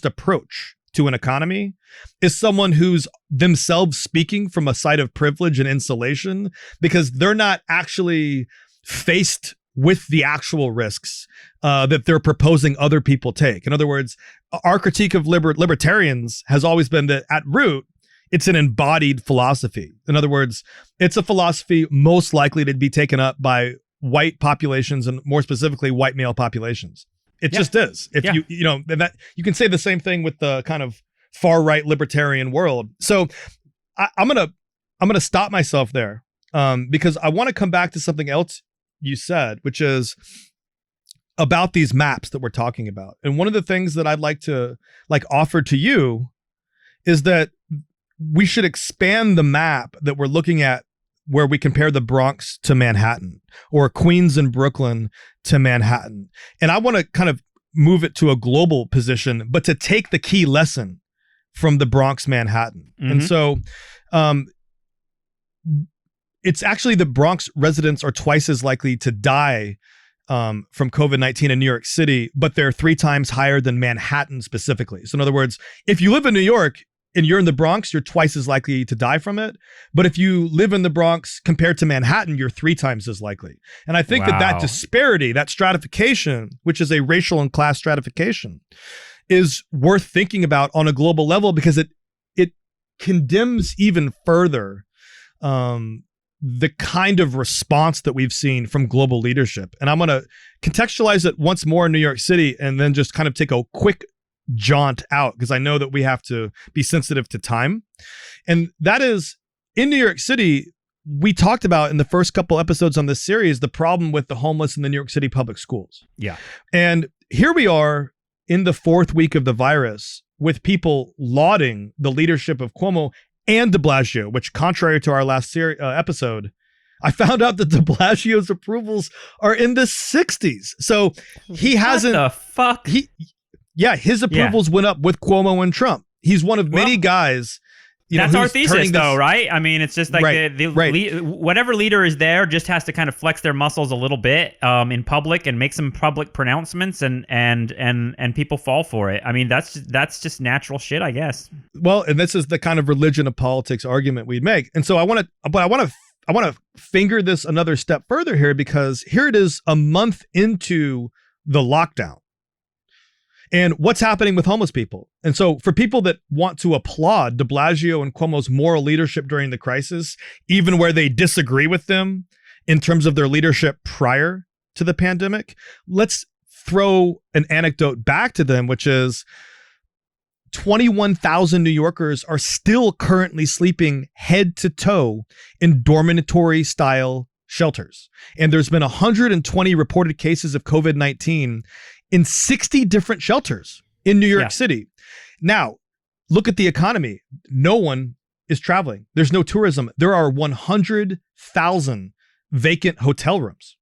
approach to an economy is someone who's themselves speaking from a site of privilege and insulation, because they're not actually faced with the actual risks that they're proposing other people take. In other words, our critique of libertarians has always been that at root, it's an embodied philosophy. In other words, it's a philosophy most likely to be taken up by white populations, and more specifically white male populations. It just is. If you can say the same thing with the kind of far right libertarian world. So I'm gonna stop myself there because I want to come back to something else you said, which is about these maps that we're talking about. And one of the things that I'd like to offer to you is that we should expand the map that we're looking at, where we compare the Bronx to Manhattan, or Queens and Brooklyn to Manhattan. And I want to kind of move it to a global position, but to take the key lesson from the Bronx, Manhattan. And so it's actually the Bronx residents are twice as likely to die from COVID-19 in New York City, but they're 3 times higher than Manhattan specifically. So in other words, if you live in New York and you're in the Bronx, you're twice as likely to die from it. But if you live in the Bronx compared to Manhattan, you're 3 times as likely. And I think that disparity, that stratification, which is a racial and class stratification, is worth thinking about on a global level, because it condemns even further the kind of response that we've seen from global leadership. And I'm going to contextualize it once more in New York City, and then just kind of take a quick jaunt out, because I know that we have to be sensitive to time. And that is, in New York City, we talked about in the first couple episodes on this series the problem with the homeless in the New York City public schools. Yeah. And here we are in the 4th week of the virus with people lauding the leadership of Cuomo and de Blasio, which, contrary to our last episode, I found out that de Blasio's approvals are in the 60s. So he hasn't. What the fuck? His approvals went up with Cuomo and Trump. He's one of many guys. That's our thesis, though, right? I mean, it's just like whatever leader is there just has to kind of flex their muscles a little bit in public and make some public pronouncements, and people fall for it. I mean, that's just natural shit, I guess. Well, and this is the kind of religion of politics argument we'd make. And so I want to finger this another step further here, because here it is a month into the lockdown. And what's happening with homeless people? And so for people that want to applaud de Blasio and Cuomo's moral leadership during the crisis, even where they disagree with them in terms of their leadership prior to the pandemic, let's throw an anecdote back to them, which is 21,000 New Yorkers are still currently sleeping head to toe in dormitory style shelters. And there's been 120 reported cases of COVID-19 in 60 different shelters in New York City. Now, look at the economy. No one is traveling. There's no tourism. There are 100,000 vacant hotel rooms.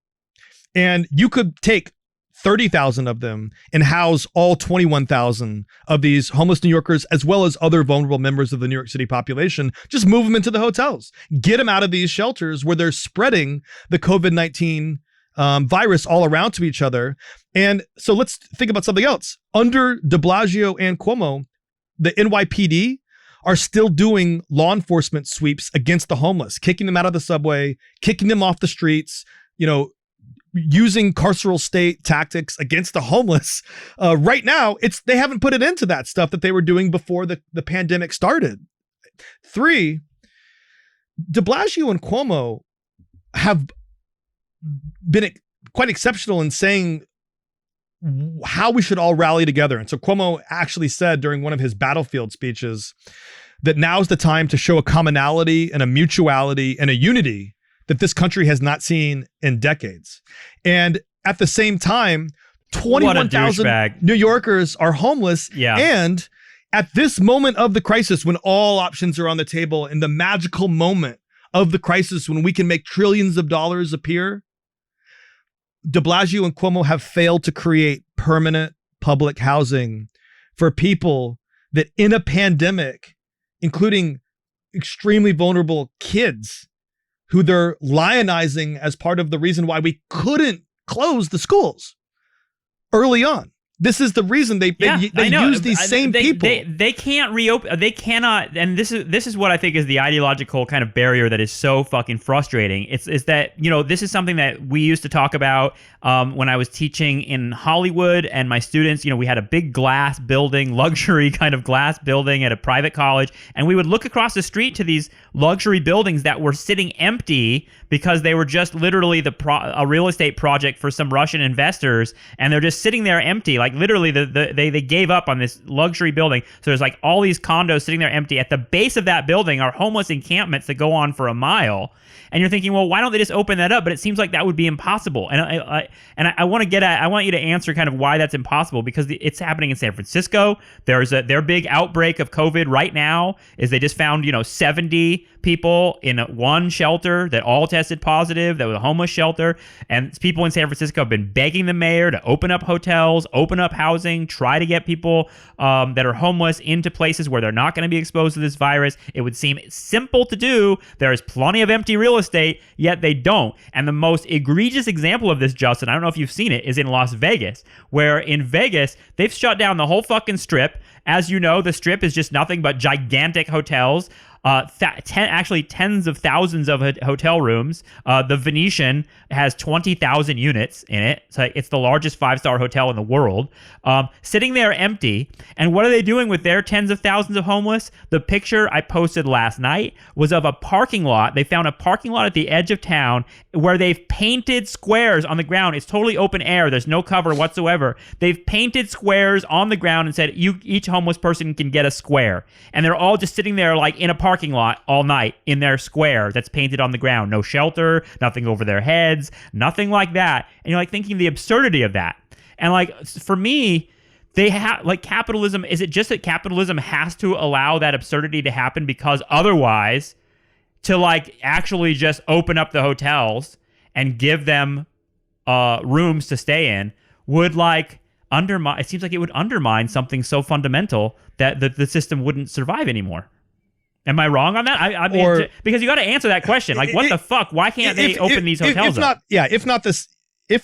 And you could take 30,000 of them and house all 21,000 of these homeless New Yorkers, as well as other vulnerable members of the New York City population. Just move them into the hotels. Get them out of these shelters where they're spreading the COVID-19 virus all around to each other. And so let's think about something else. Under de Blasio and Cuomo, the NYPD are still doing law enforcement sweeps against the homeless, kicking them out of the subway, kicking them off the streets, using carceral state tactics against the homeless. Right now, they haven't put it into that stuff that they were doing before the pandemic started. 3, de Blasio and Cuomo have been quite exceptional in saying how we should all rally together. And so Cuomo actually said during one of his battlefield speeches that now's the time to show a commonality and a mutuality and a unity that this country has not seen in decades. And at the same time, 21,000 New Yorkers are homeless. Yeah. And at this moment of the crisis, when all options are on the table, in the magical moment of the crisis, when we can make trillions of dollars appear, de Blasio and Cuomo have failed to create permanent public housing for people that in a pandemic, including extremely vulnerable kids, who they're lionizing as part of the reason why we couldn't close the schools early on. This is the reason they use these same people. They can't reopen. They cannot. And this is what I think is the ideological kind of barrier that is so fucking frustrating. It's that, this is something that we used to talk about when I was teaching in Hollywood, and my students, we had a big glass building, luxury kind of glass building at a private college. And we would look across the street to these luxury buildings that were sitting empty because they were just literally a real estate project for some Russian investors. And they're just sitting there empty. Like literally they gave up on this luxury building. So there's like all these condos sitting there empty. At the base of that building are homeless encampments that go on for a mile. And you're thinking, well, why don't they just open that up? But it seems like that would be impossible. And I want you to answer kind of why that's impossible, because it's happening in San Francisco. Their big outbreak of COVID right now is they just found 70 people in one shelter that all tested positive. That was a homeless shelter, and people in San Francisco have been begging the mayor to open up hotels, open up housing, try to get people that are homeless into places where they're not going to be exposed to this virus. It would seem simple to do. There is plenty of empty real estate, yet they don't. And the most egregious example of this, Justin, I don't know if you've seen it, is in Las Vegas, where in Vegas, they've shut down the whole fucking strip. As you know, the strip is just nothing but gigantic hotels. Tens of thousands of hotel rooms. The Venetian has 20,000 units in it. So it's the largest 5-star hotel in the world. Sitting there empty. And what are they doing with their tens of thousands of homeless? The picture I posted last night was of a parking lot. They found a parking lot at the edge of town where they've painted squares on the ground. It's totally open air. There's no cover whatsoever. They've painted squares on the ground and said, each homeless person can get a square. And they're all just sitting there like in a parking lot all night in their square that's painted on the ground. No shelter, nothing over their heads, nothing like that. And you're like thinking the absurdity of that. And like, for me, they have like capitalism. Is it just that capitalism has to allow that absurdity to happen because otherwise to like actually just open up the hotels and give them rooms to stay in would like undermine. It seems like it would undermine something so fundamental that the system wouldn't survive anymore. Am I wrong on that? I mean, because you got to answer that question. Like, what the fuck? Why can't they open these hotels up? If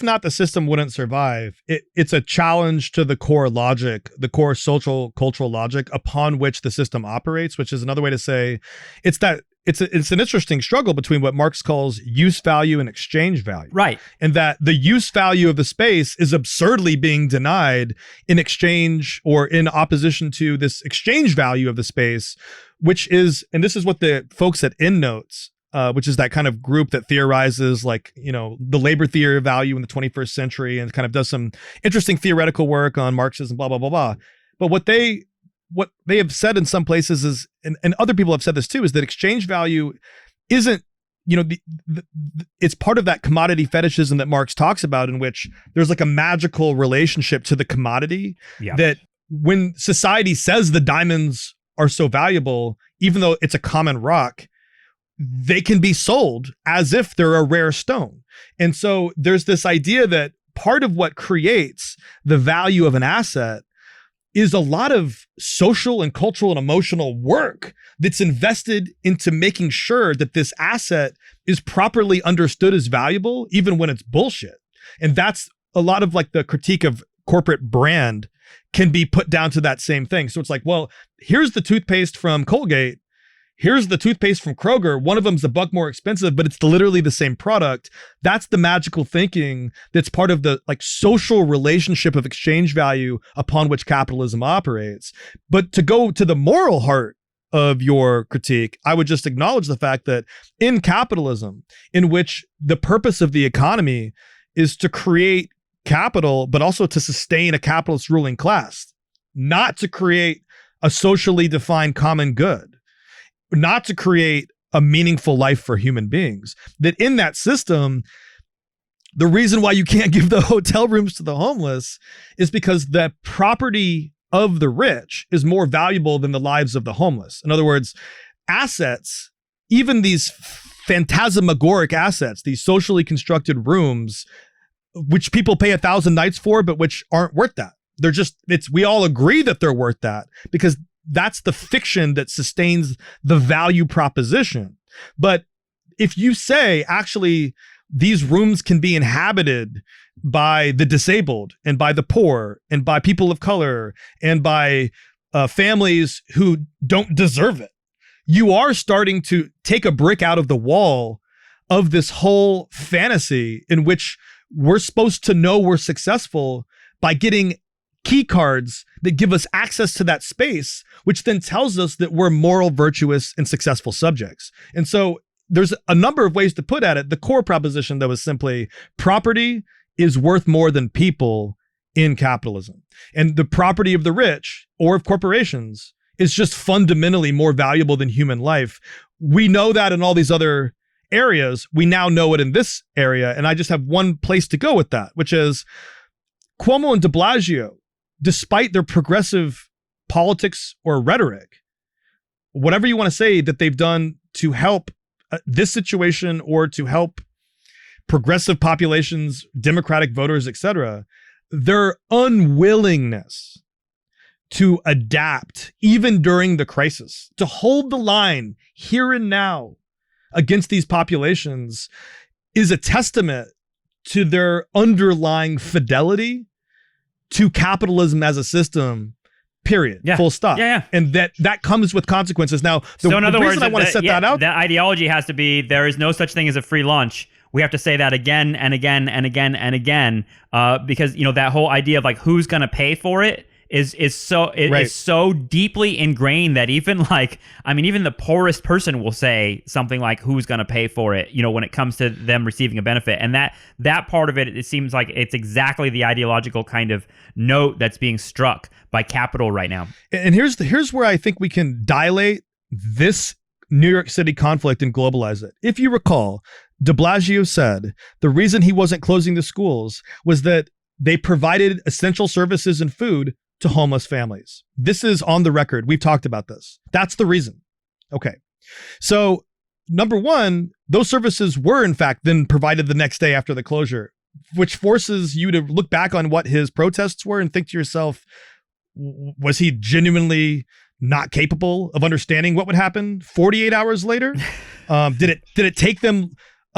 not, the system wouldn't survive. It's a challenge to the core logic, the core social cultural logic upon which the system operates, which is another way to say it's an interesting struggle between what Marx calls use value and exchange value. Right. And that the use value of the space is absurdly being denied in exchange or in opposition to this exchange value of the space, which is, and this is what the folks at EndNotes, which is that kind of group that theorizes like, the labor theory of value in the 21st century and kind of does some interesting theoretical work on Marxism, blah, blah, blah, blah. But what they have said in some places is, and other people have said this too, is that exchange value isn't, it's part of that commodity fetishism that Marx talks about, in which there's like a magical relationship to the commodity that when society says the diamonds are so valuable, even though it's a common rock, they can be sold as if they're a rare stone. And so there's this idea that part of what creates the value of an asset is a lot of social and cultural and emotional work that's invested into making sure that this asset is properly understood as valuable, even when it's bullshit. And that's a lot of like the critique of corporate brand can be put down to that same thing. So it's like, well, here's the toothpaste from Colgate. Here's the toothpaste from Kroger. One of them's $1 more expensive, but it's literally the same product. That's the magical thinking that's part of the like social relationship of exchange value upon which capitalism operates. But to go to the moral heart of your critique, I would just acknowledge the fact that in capitalism, in which the purpose of the economy is to create capital, but also to sustain a capitalist ruling class, not to create a socially defined common good, not to create a meaningful life for human beings, that in that system, the reason why you can't give the hotel rooms to the homeless is because the property of the rich is more valuable than the lives of the homeless. In other words, assets, even these phantasmagoric assets, these socially constructed rooms, which people pay 1,000 nights for, but which aren't worth that. They're just, we all agree that they're worth that because that's the fiction that sustains the value proposition. But if you say, actually, these rooms can be inhabited by the disabled and by the poor and by people of color and by families who don't deserve it, you are starting to take a brick out of the wall of this whole fantasy in which we're supposed to know we're successful by getting key cards that give us access to that space, which then tells us that we're moral, virtuous, and successful subjects. And so there's a number of ways to put at it. The core proposition, though, is simply property is worth more than people in capitalism. And the property of the rich or of corporations is just fundamentally more valuable than human life. We know that in all these other areas. We now know it in this area. And I just have one place to go with that, which is Cuomo and de Blasio, despite their progressive politics or rhetoric, whatever you want to say that they've done to help this situation or to help progressive populations, Democratic voters, etc., their unwillingness to adapt even during the crisis, to hold the line here and now against these populations is a testament to their underlying fidelity to capitalism as a system, period. Yeah. Full stop. Yeah. And that comes with consequences. Now, so in other words, I want to set that out. That ideology has to be, there is no such thing as a free lunch. We have to say that again and again and again and again, because that whole idea of like who's going to pay for it is so deeply ingrained that even the poorest person will say something like who's going to pay for it, when it comes to them receiving a benefit. And that part of it seems like it's exactly the ideological kind of note that's being struck by capital right now. And here's where I think we can dilate this New York City conflict and globalize it. If you recall, de Blasio said the reason he wasn't closing the schools was that they provided essential services and food to homeless families. This is on the record. We've talked about this. That's the reason. Okay. So number one, those services were in fact then provided the next day after the closure. which forces you to look back on what his protests were and think to yourself, was he genuinely not capable of understanding what would happen 48 hours later? Did it take them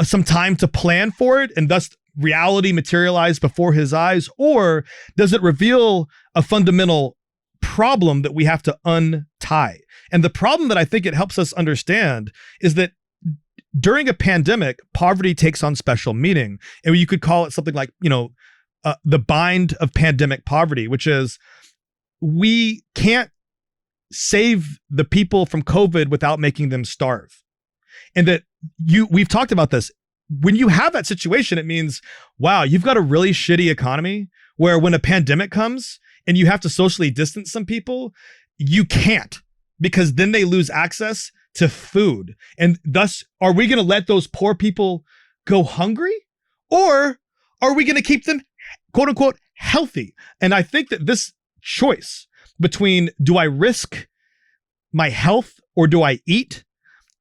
some time to plan for it and thus reality materialized before his eyes? Or does it reveal a fundamental problem that we have to untie? And the problem that I think it helps us understand is that during a pandemic, poverty takes on special meaning. And you could call it something like, the bind of pandemic poverty, which is we can't save the people from COVID without making them starve. And that we've talked about this. When you have that situation, it means, wow, you've got a really shitty economy where when a pandemic comes and you have to socially distance some people, you can't, because then they lose access to food. And thus, are we going to let those poor people go hungry? Or are we going to keep them, quote unquote, healthy? And I think that this choice between do I risk my health or do I eat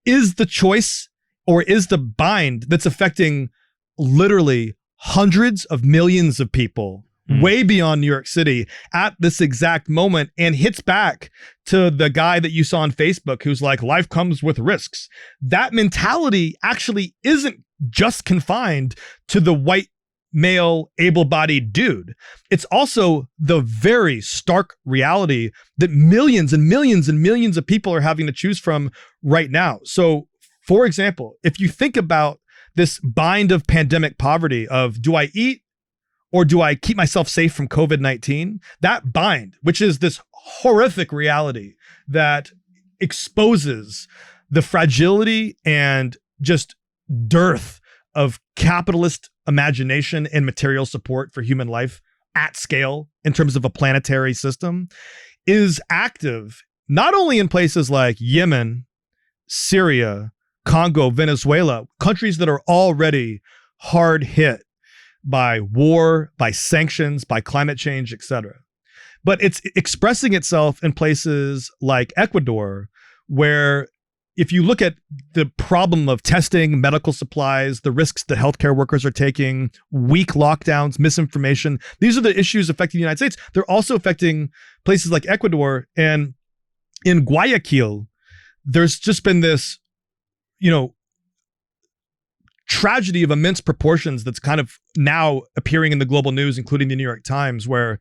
is the choice, or is the bind that's affecting literally hundreds of millions of people way beyond New York City at this exact moment, and hits back to the guy that you saw on Facebook who's like, life comes with risks. That mentality actually isn't just confined to the white male able-bodied dude. It's also the very stark reality that millions and millions and millions of people are having to choose from right now. So, for example, if you think about this bind of pandemic poverty of do I eat or do I keep myself safe from COVID-19? That bind, which is this horrific reality that exposes the fragility and just dearth of capitalist imagination and material support for human life at scale in terms of a planetary system, is active not only in places like Yemen, Syria, Congo, Venezuela, countries that are already hard hit by war, by sanctions, by climate change, etc. But it's expressing itself in places like Ecuador, where if you look at the problem of testing, medical supplies, the risks that healthcare workers are taking, weak lockdowns, misinformation, these are the issues affecting the United States. They're also affecting places like Ecuador. And in Guayaquil, there's just been this, tragedy of immense proportions that's kind of now appearing in the global news, including the New York Times, where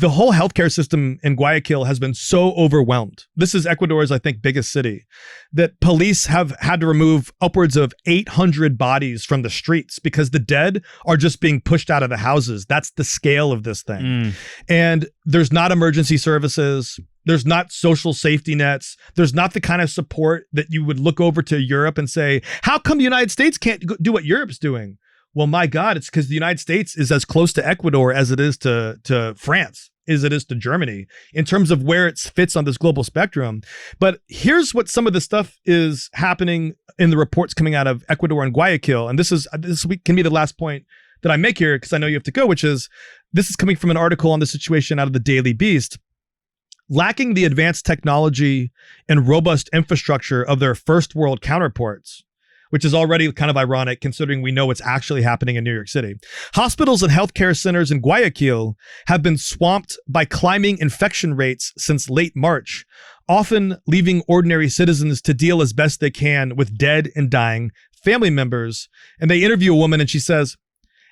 the whole healthcare system in Guayaquil has been so overwhelmed. This is Ecuador's, I think, biggest city, that police have had to remove upwards of 800 bodies from the streets because the dead are just being pushed out of the houses. That's the scale of this thing. And there's not emergency services. There's not social safety nets. There's not the kind of support that you would look over to Europe and say, how come the United States can't do what Europe's doing? Well, my God, it's because the United States is as close to Ecuador as it is to France, as it is to Germany, in terms of where it fits on this global spectrum. But here's what some of the stuff is happening in the reports coming out of Ecuador and Guayaquil. And this can be the last point that I make here, because I know you have to go, which is, this is coming from an article on the situation out of the Daily Beast. Lacking the advanced technology and robust infrastructure of their first world counterparts, which is already kind of ironic considering we know what's actually happening in New York City. Hospitals and healthcare centers in Guayaquil have been swamped by climbing infection rates since late March, often leaving ordinary citizens to deal as best they can with dead and dying family members. And they interview a woman and she says,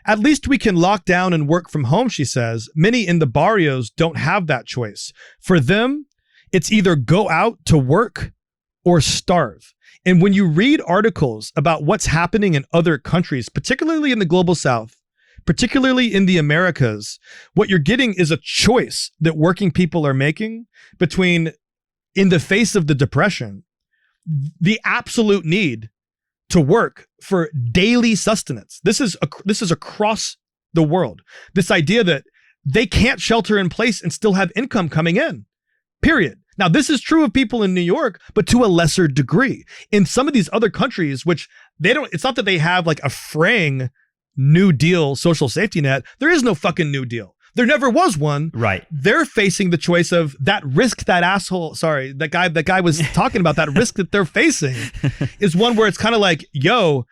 "At least we can lock down and work from home," she says. "Many in the barrios don't have that choice. For them, it's either go out to work or starve." And when you read articles about what's happening in other countries, particularly in the global South, particularly in the Americas, what you're getting is a choice that working people are making between, in the face of the depression, the absolute need to work for daily sustenance. This is across the world. This idea that they can't shelter in place and still have income coming in, period. Now, this is true of people in New York, but to a lesser degree. In some of these other countries, which it's not that they have like a fraying New Deal social safety net. There is no fucking New Deal. There never was one. Right. They're facing the choice of that risk, that guy was talking about, that risk that they're facing is one where it's kind of like, yo,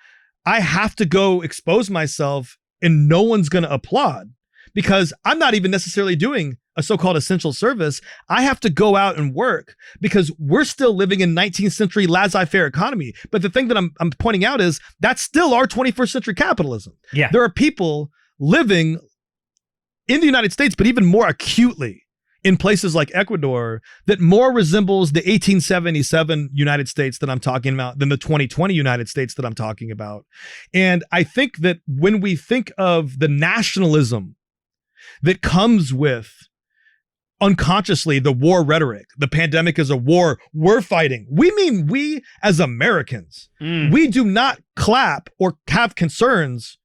I have to go expose myself and no one's going to applaud because I'm not even necessarily doing a so-called essential service. I have to go out and work because we're still living in 19th century laissez-faire economy. But the thing that I'm pointing out is that's still our 21st century capitalism. Yeah. There are people living in the United States, but even more acutely in places like Ecuador that more resembles the 1877 United States that I'm talking about than the 2020 United States that I'm talking about. And I think that when we think of the nationalism that comes with unconsciously the war rhetoric, the pandemic is a war, we're fighting. We mean we as Americans. We do not clap or have concerns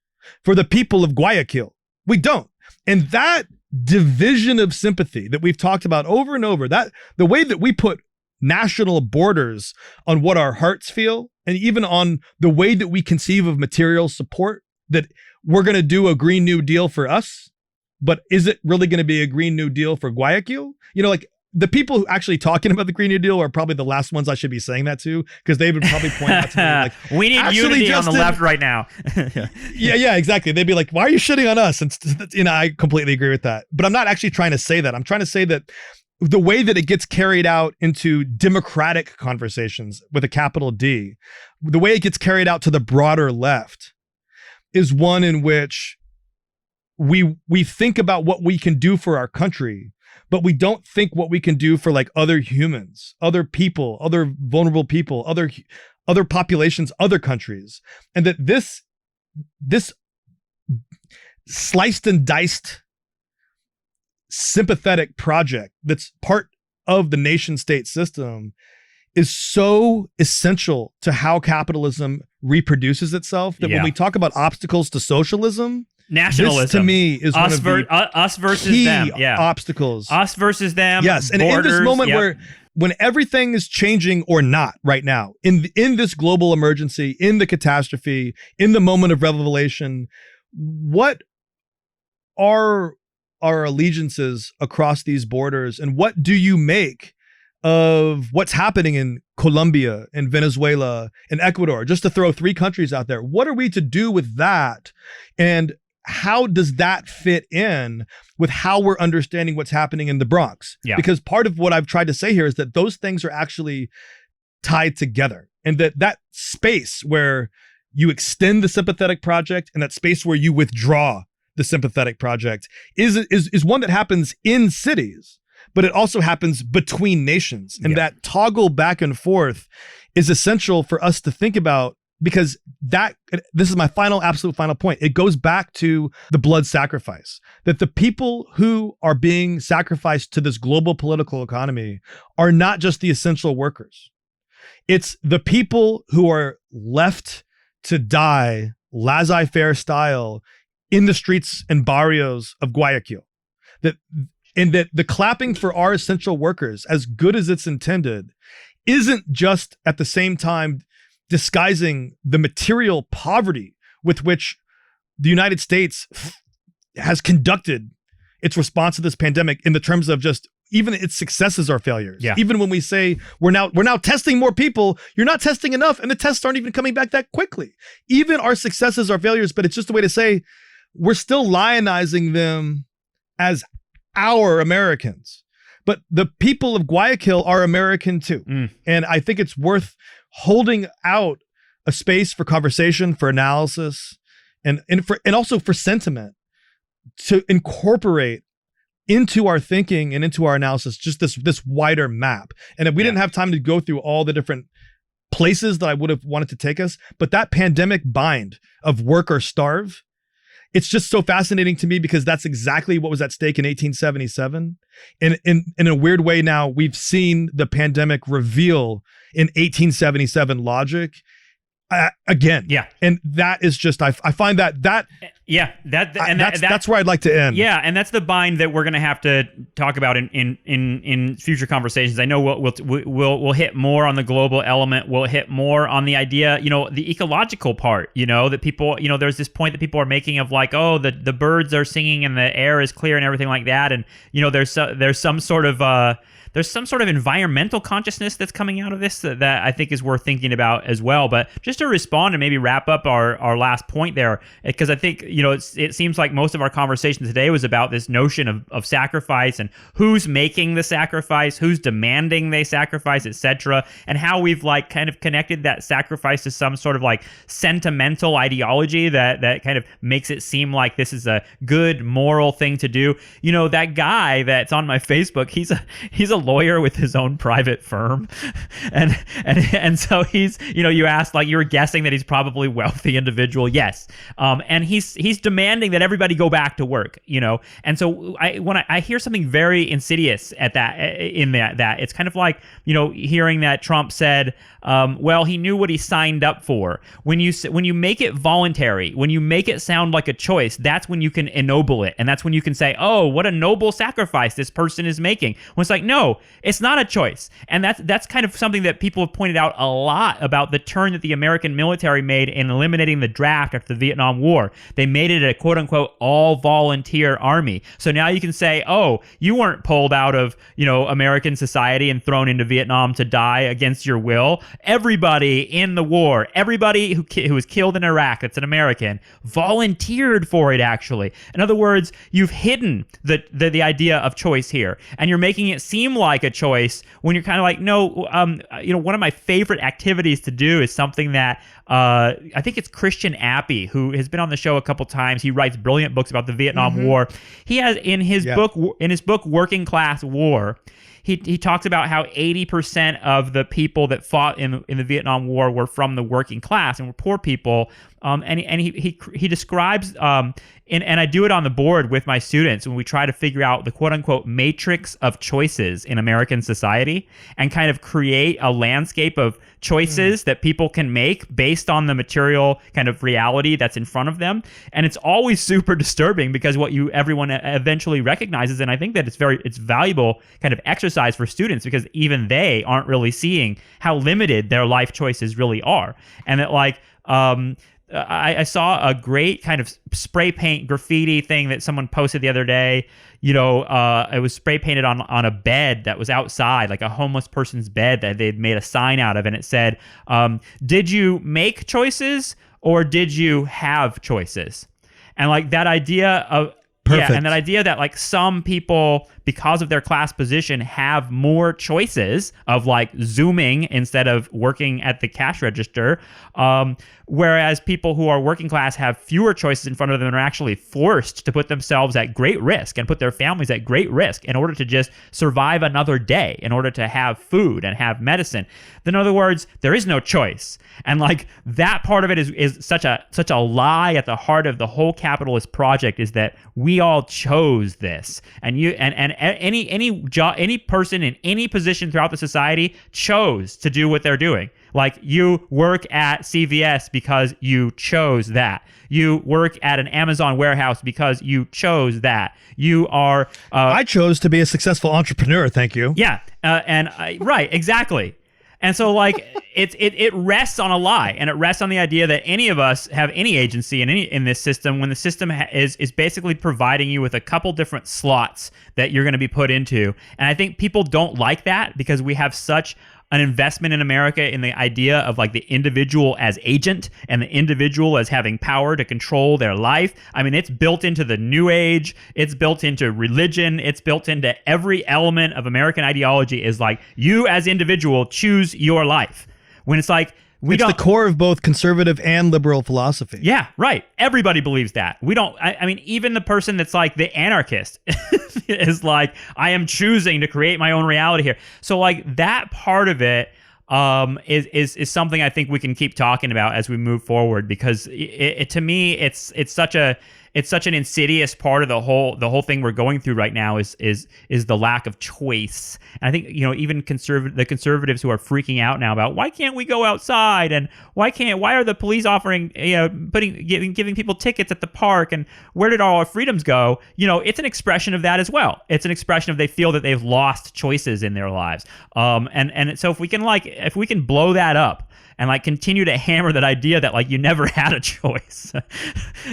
for the people of Guayaquil. We don't. And that division of sympathy that we've talked about over and over, that the way that we put national borders on what our hearts feel, and even on the way that we conceive of material support, that we're going to do a Green New Deal for us, but is it really going to be a Green New Deal for Guayaquil? You know, like the people who actually talking about the Green New Deal are probably the last ones I should be saying that to, because they would probably point out to me like, we need unity on the left right now. yeah, exactly. They'd be like, why are you shitting on us? And I completely agree with that. But I'm not actually trying to say that. I'm trying to say that the way that it gets carried out into democratic conversations with a capital D, the way it gets carried out to the broader left is one in which we think about what we can do for our country, but we don't think what we can do for like other humans, other people, other vulnerable people, other populations, other countries. And that this sliced and diced sympathetic project that's part of the nation state system is so essential to how capitalism reproduces itself that when we talk about obstacles to socialism, nationalism, this to me is us one of the us versus key them. obstacles. Us versus them. Yes, and borders, in this moment where when everything is changing or not right now, in this global emergency, in the catastrophe, in the moment of revelation, what are our allegiances across these borders, and what do you make of what's happening in Colombia and Venezuela and Ecuador, just to throw 3 countries out there? What are we to do with that? And how does that fit in with how we're understanding what's happening in the Bronx? Yeah. Because part of what I've tried to say here is that those things are actually tied together, and that space where you extend the sympathetic project and that space where you withdraw the sympathetic project is one that happens in cities, but it also happens between nations. And that toggle back and forth is essential for us to think about, because this is my absolute final point. It goes back to the blood sacrifice, that the people who are being sacrificed to this global political economy are not just the essential workers. It's the people who are left to die laissez-faire style in the streets and barrios of Guayaquil. And that the clapping for our essential workers, as good as it's intended, isn't just at the same time disguising the material poverty with which the United States has conducted its response to this pandemic, in the terms of just even its successes are failures. Yeah. Even when we say we're now testing more people, you're not testing enough, and the tests aren't even coming back that quickly. Even our successes are failures, but it's just a way to say we're still lionizing them as our Americans. But the people of Guayaquil are American too. And I think it's worth holding out a space for conversation, for analysis, and also for sentiment, to incorporate into our thinking and into our analysis just this wider map. And if we didn't have time to go through all the different places that I would have wanted to take us, but that pandemic bind of work or starve, it's just so fascinating to me, because that's exactly what was at stake in 1877. And in a weird way now, we've seen the pandemic reveal in 1877 logic again. Yeah. And that is just, I find that that's where I'd like to end. Yeah, and that's the bind that we're going to have to talk about in future conversations. I know we'll hit more on the global element. We'll hit more on the idea, the ecological part, that people, there's this point that people are making of like, oh, the birds are singing and the air is clear and everything like that. And, there's some sort of environmental consciousness that's coming out of this that I think is worth thinking about as well. But just to respond and maybe wrap up our last point there, because I think, it seems like most of our conversation today was about this notion of sacrifice and who's making the sacrifice, who's demanding they sacrifice, etc., and how we've like kind of connected that sacrifice to some sort of like sentimental ideology that kind of makes it seem like this is a good moral thing to do. That guy that's on my Facebook, he's a lawyer with his own private firm, and so he's, you asked, like, you were guessing that he's probably a wealthy individual. Yes, and he's demanding that everybody go back to work, and so when I hear something very insidious at that it's kind of like, hearing that Trump said, well, he knew what he signed up for. When you make it voluntary, when you make it sound like a choice, that's when you can ennoble it, and that's when you can say, oh, what a noble sacrifice this person is making. When it's like, no, it's not a choice. And that's kind of something that people have pointed out a lot about the turn that the American military made in eliminating the draft after the Vietnam War. They made it a quote unquote all volunteer army. So now you can say, oh, you weren't pulled out of, American society and thrown into Vietnam to die against your will. Everybody in the war, everybody who was killed in Iraq that's an American, volunteered for it, actually. In other words, you've hidden the idea of choice here, and you're making it seem like a choice when you're kind of like, no, one of my favorite activities to do is something that I think it's Christian Appy, who has been on the show a couple times. He writes brilliant books about the Vietnam War. He has in his book Working Class War, he talks about how 80% of the people that fought in the Vietnam War were from the working class and were poor people. And he describes, and I do it on the board with my students when we try to figure out the quote unquote matrix of choices in American society and kind of create a landscape of choices that people can make based on the material kind of reality that's in front of them. And it's always super disturbing because what everyone eventually recognizes, and I think that it's valuable kind of exercise for students because even they aren't really seeing how limited their life choices really are. And that like, I saw a great kind of spray paint graffiti thing that someone posted the other day. It was spray painted on a bed that was outside, like a homeless person's bed that they'd made a sign out of. And it said, did you make choices or did you have choices? And like that idea of, Perfect. Yeah, and that idea that like some people, because of their class position, have more choices of like Zooming instead of working at the cash register, whereas people who are working class have fewer choices in front of them and are actually forced to put themselves at great risk and put their families at great risk in order to just survive another day, in order to have food and have medicine. In other words, there is no choice. And like that part of it is such a lie at the heart of the whole capitalist project, is that we all chose this, and any person in any position throughout the society chose to do what they're doing. Like you work at CVS because you chose that. You work at an Amazon warehouse because you chose that. You are. I chose to be a successful entrepreneur. Thank you. Yeah, right, exactly. And so, like, it rests on a lie, and it rests on the idea that any of us have any agency in this system when the system is basically providing you with a couple different slots that you're going to be put into. And I think people don't like that because we have such an investment in America in the idea of like the individual as agent and the individual as having power to control their life. I mean, it's built into the New Age. It's built into religion. It's built into every element of American ideology, is like you as individual choose your life. When it's like, it's the core of both conservative and liberal philosophy. Yeah, right. Everybody believes that. We don't, I mean, even the person that's like the anarchist is like, I am choosing to create my own reality here. So like that part of it is something I think we can keep talking about as we move forward, because to me, it's such an insidious part of the whole thing we're going through right now is the lack of choice. And I think, even the conservatives who are freaking out now about why can't we go outside, and why are the police offering, giving people tickets at the park, and where did all our freedoms go? It's an expression of that as well. It's an expression of they feel that they've lost choices in their lives. And so if we can blow that up and like continue to hammer that idea that like you never had a choice.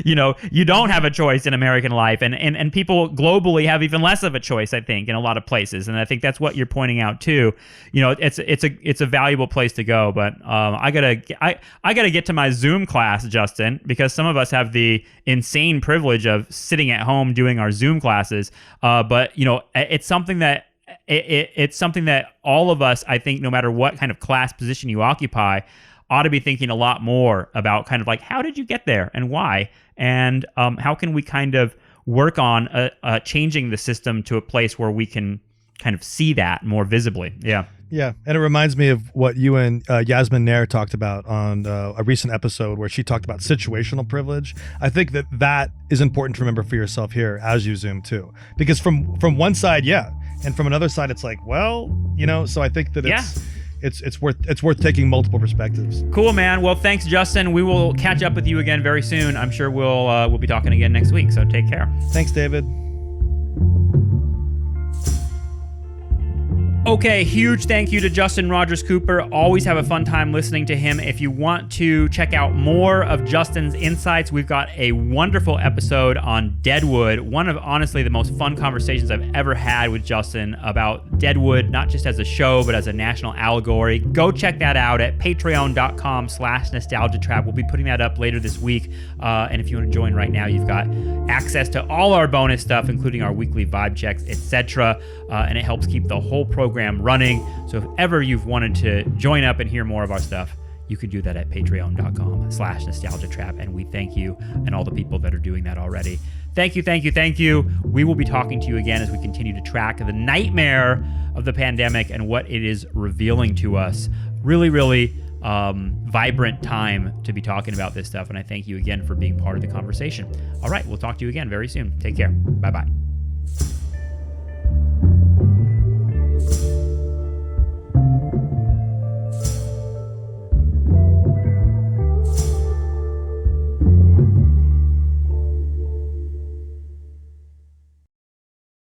You know, you don't have a choice in American life, and people globally have even less of a choice, I think, in a lot of places. And I think that's what you're pointing out too. You know, it's a valuable place to go. But I gotta get to my Zoom class, Justin, because some of us have the insane privilege of sitting at home doing our Zoom classes. But you know, it's something that all of us, I think, no matter what kind of class position you occupy, ought to be thinking a lot more about kind of like, how did you get there and why? And how can we kind of work on changing the system to a place where we can kind of see that more visibly? Yeah. Yeah, and it reminds me of what you and Yasmin Nair talked about on a recent episode where she talked about situational privilege. I think that is important to remember for yourself here as you Zoom too, because from one side, yeah, and from another side, it's like, well, you know. So I think that it's worth taking multiple perspectives. Cool, man. Well, thanks, Justin. We will catch up with you again very soon. I'm sure we'll be talking again next week. So take care. Thanks, David. Okay, huge thank you to Justin Rogers Cooper. Always have a fun time listening to him. If you want to check out more of Justin's insights, we've got a wonderful episode on Deadwood. One of, honestly, the most fun conversations I've ever had with Justin about Deadwood, not just as a show, but as a national allegory. Go check that out at patreon.com/nostalgiatrap. We'll be putting that up later this week. And if you want to join right now, you've got access to all our bonus stuff, including our weekly vibe checks, etc. And it helps keep the whole program running. So if ever you've wanted to join up and hear more of our stuff, you can do that at patreon.com/nostalgiatrap. And we thank you and all the people that are doing that already. Thank you, thank you, thank you. We will be talking to you again as we continue to track the nightmare of the pandemic and what it is revealing to us. Really, really vibrant time to be talking about this stuff. And I thank you again for being part of the conversation. All right, we'll talk to you again very soon. Take care. Bye-bye.